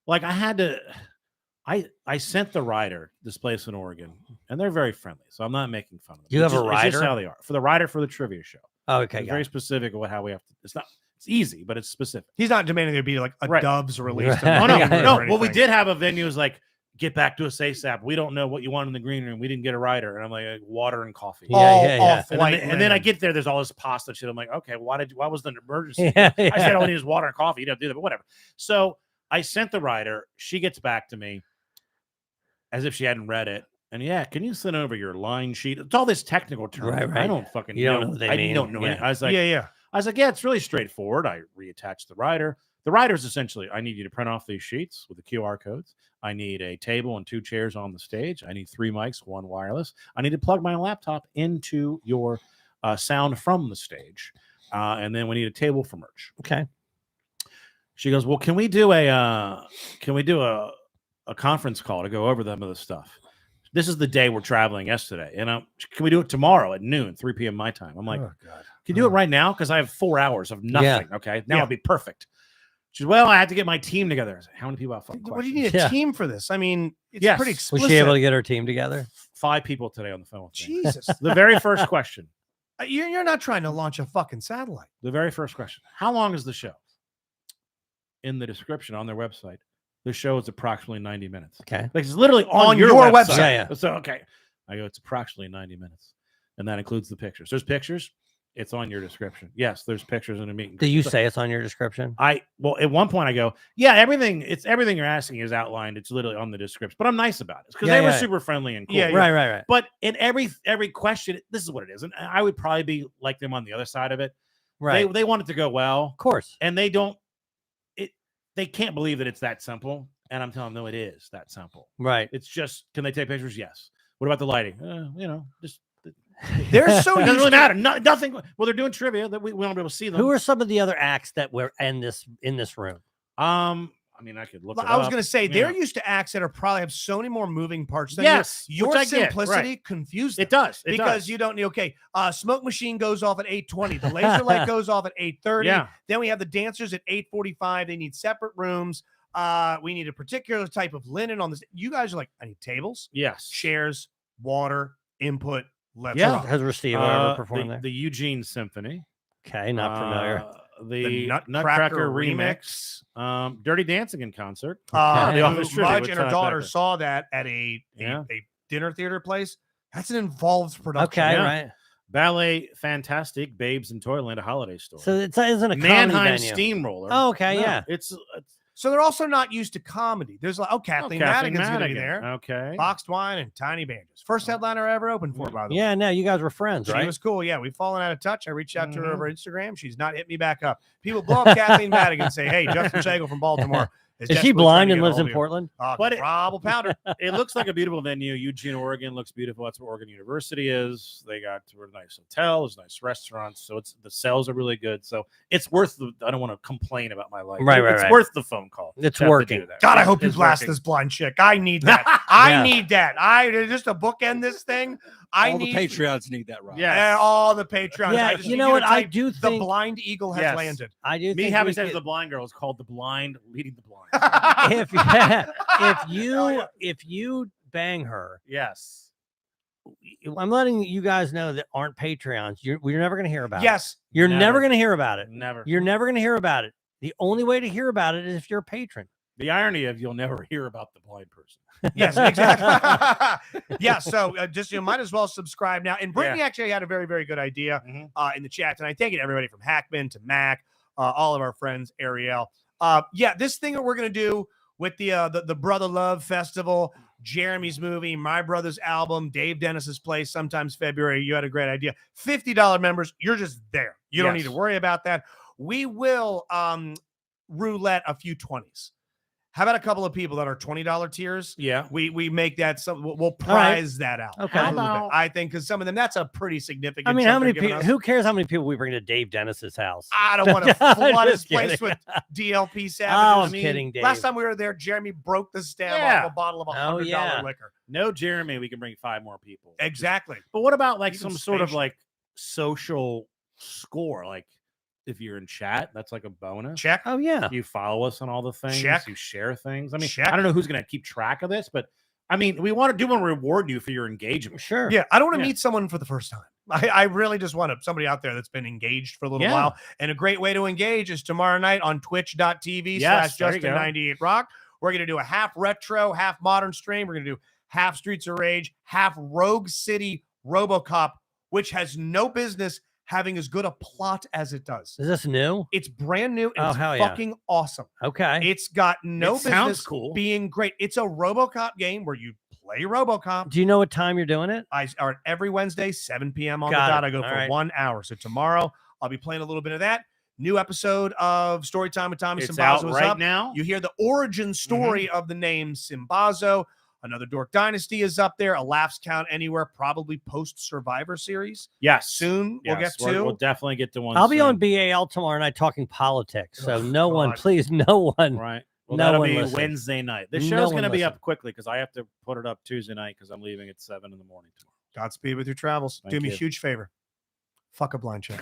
like I sent the rider this place in Oregon, and they're very friendly, so I'm not making fun of them. You have a rider? It's just how they are. For the rider for the trivia show. Oh, okay. It's very specific about how we have to. It's easy, but it's specific. He's not demanding there be like a Dubs released. No. What we did have a venue is like, get back to us ASAP. We don't know what you want in the green room. We didn't get a rider. And I'm like, water and coffee. Yeah. And then I get there. There's all this pasta shit. I'm like, okay, why was the emergency? I said, all I need is water and coffee. You don't do that, but whatever. So I sent the rider. She gets back to me as if she hadn't read it. And can you send over your line sheet? It's all this technical term. Right. I don't fucking you don't know what they mean. I don't know. Yeah. I was like, it's really straightforward. I reattached the rider. The rider is essentially, I need you to print off these sheets with the QR codes. I need a table and 2 chairs on the stage. I need 3 mics, 1 wireless. I need to plug my laptop into your sound from the stage. And then we need a table for merch. Okay. She goes, well, can we do a conference call to go over some of the stuff? This is the day we're traveling yesterday. And can we do it tomorrow at noon, 3 p.m. my time? I'm like, can you do it right now? Because I have 4 hours of nothing. Yeah. Okay. Now it'll be perfect. She said, well, I had to get my team together. I said, how many people have What do you need a team for this? I mean, it's pretty explicit. Was she able to get her team together? 5 people today on the phone with me. Jesus. The very first question. You're not trying to launch a fucking satellite. The very first question: how long is the show? In the description on their website, the show is approximately 90 minutes. Okay. Like it's literally on, On your your website. website. Yeah. So okay, I go. It's approximately 90 minutes, and that includes the pictures. There's pictures. It's on your description. Yes, there's pictures in a meeting. Do you say it's on your description? Well, at one point I go, yeah, everything you're asking is outlined. It's literally on the description, but I'm nice about it because they were super friendly and cool. Yeah, Right. But in every question, this is what it is, and I would probably be like them on the other side of it. Right. They want it to go well, Of course. and they don't. They can't believe that it's that simple, and I'm telling them, no, it is that simple. Right. It's just, can they take pictures? Yes. What about the lighting? Just. They're so It doesn't used really to matter. Nothing. Well, they're doing trivia that we won't be able to see them. Who are some of the other acts that were in this room? I mean, I could look. I was going going to say they're used to acts that are probably have so many more moving parts than Yes, you. Your which I get, simplicity right. confused them. It does because you don't need. Okay, smoke machine goes off at 8:20. The laser light goes off at 8:30. Yeah. Then we have the dancers at 8:45. They need separate rooms. We need a particular type of linen on this. You guys are like, I need tables, Yes. chairs, water, input. Let's Yeah. rock. Has Steve ever performed the there? The Eugene Symphony. Okay, not familiar. The Nutcracker remix. Dirty Dancing in concert. Okay. The Office Trivia Mudge with and her Todd daughter Becker. saw that at a dinner theater place. That's an involved production. Okay, Yeah. right. Ballet Fantastic, Babes in Toyland, a holiday story. So it isn't a comedy Mannheim venue. Steamroller. Oh, okay, No, yeah. It's So they're also not used to comedy. There's like, Kathleen Madigan's going to be there. Okay. Boxed wine and tiny banjos. First headliner I ever opened for, by the way. Yeah, no, you guys were friends, She right? was cool. Yeah, we've fallen out of touch. I reached out to her over Instagram. She's not hit me back up. People blow up Kathleen Madigan and say, hey, Justin Shagle from Baltimore. Is she desperately blind trying to and get a lives hold in of you." Portland? But it- Rob will powder. It looks like a beautiful venue. Eugene, Oregon looks beautiful. That's where Oregon University is. They got a nice hotel, there's nice restaurants. So the sales are really good. So it's worth I don't want to complain about my life. Right, It's right. worth the phone call. It's to have to working. do that. God, I hope you It's blast working. this blind chick. I need that. I Yeah. need that. I just to bookend this thing. I All need the Patreons need that, Rob. Yeah. all the Patreons. Yeah, I just you need know to what? I type, do the think blind eagle has Yes. landed. I do Me think having we sex with could- the blind girl is called the blind leading the blind. if you bang her, Yes. I'm letting you guys know that aren't Patreons. We're never going to hear about it. Yes. You're never Never. going to hear about it. Never. You're never going to hear about it. The only way to hear about it is if you're a patron. The irony of you'll never hear about the blind person. Yes, exactly. Yeah, so just you might as well subscribe now. And Brittany actually had a very, very good idea in the chat tonight. Thank you to everybody from Hackman to Mac, all of our friends, Ariel. This thing that we're gonna do with the Brother Love Festival, Jeremy's movie, my brother's album, Dave Dennis's place, sometimes February. You had a great idea. $50 members, you're just there. You don't need to worry about that. We will roulette a few 20s. How about a couple of people that are $20 tiers? Yeah. We make that some. We'll prize that out. Okay. a little bit. I think because some of them, that's a pretty significant. I mean, how chunk many they're giving people? us. Who cares how many people we bring to Dave Dennis's house? I don't want to flood his Just place kidding. with DLP Oh, savages. I'm kidding, Dave. Last time we were there, Jeremy broke the stem Yeah. off a bottle of $100 yeah. liquor. No Jeremy, we can bring 5 more people. Exactly. But what about like Even some sort of spatial. like social score? Like if you're in chat, that's like a bonus. Check. Oh yeah. You follow us on all the things. Check. You share things. I mean, Check. I don't know who's going to keep track of this, but I mean, we want to reward you for your engagement. Sure. Yeah, I don't want to Yeah. meet someone for the first time. I really just want somebody out there that's been engaged for a little Yeah. while. And a great way to engage is tomorrow night on twitch.tv Yes, there you go. /Justin98Rock. We're going to do a half retro, half modern stream. We're going to do half Streets of Rage, half Rogue City RoboCop, which has no business having as good a plot as it does. Is this new? It's brand new and Oh, it's hell yeah. fucking awesome. Okay. It's got no It sounds business cool. being great. It's a RoboCop game where you play RoboCop. Do you know what time you're doing it? I start every Wednesday, 7 p.m. on Got the dot. it. I go All for right. 1 hour. So tomorrow I'll be playing a little bit of that. New episode of Storytime with Tommy It's Simbazo out is right up. now. You hear the origin story of the name Simbazo. Another Dork Dynasty is up there. A Laughs Count Anywhere, probably post Survivor Series. Yes. Soon we'll get Yes, to. We'll definitely get to one. I'll be soon. on BAL tomorrow night talking politics. So Oh, no one, God. please, no one. Right. Well, No that'll one be listens. Wednesday night. This No show's one going to be listens. up quickly because I have to put it up Tuesday night because I'm leaving at 7 in the morning tomorrow. Godspeed with your travels. Thank Do me a you. huge favor. Fuck a blind chick.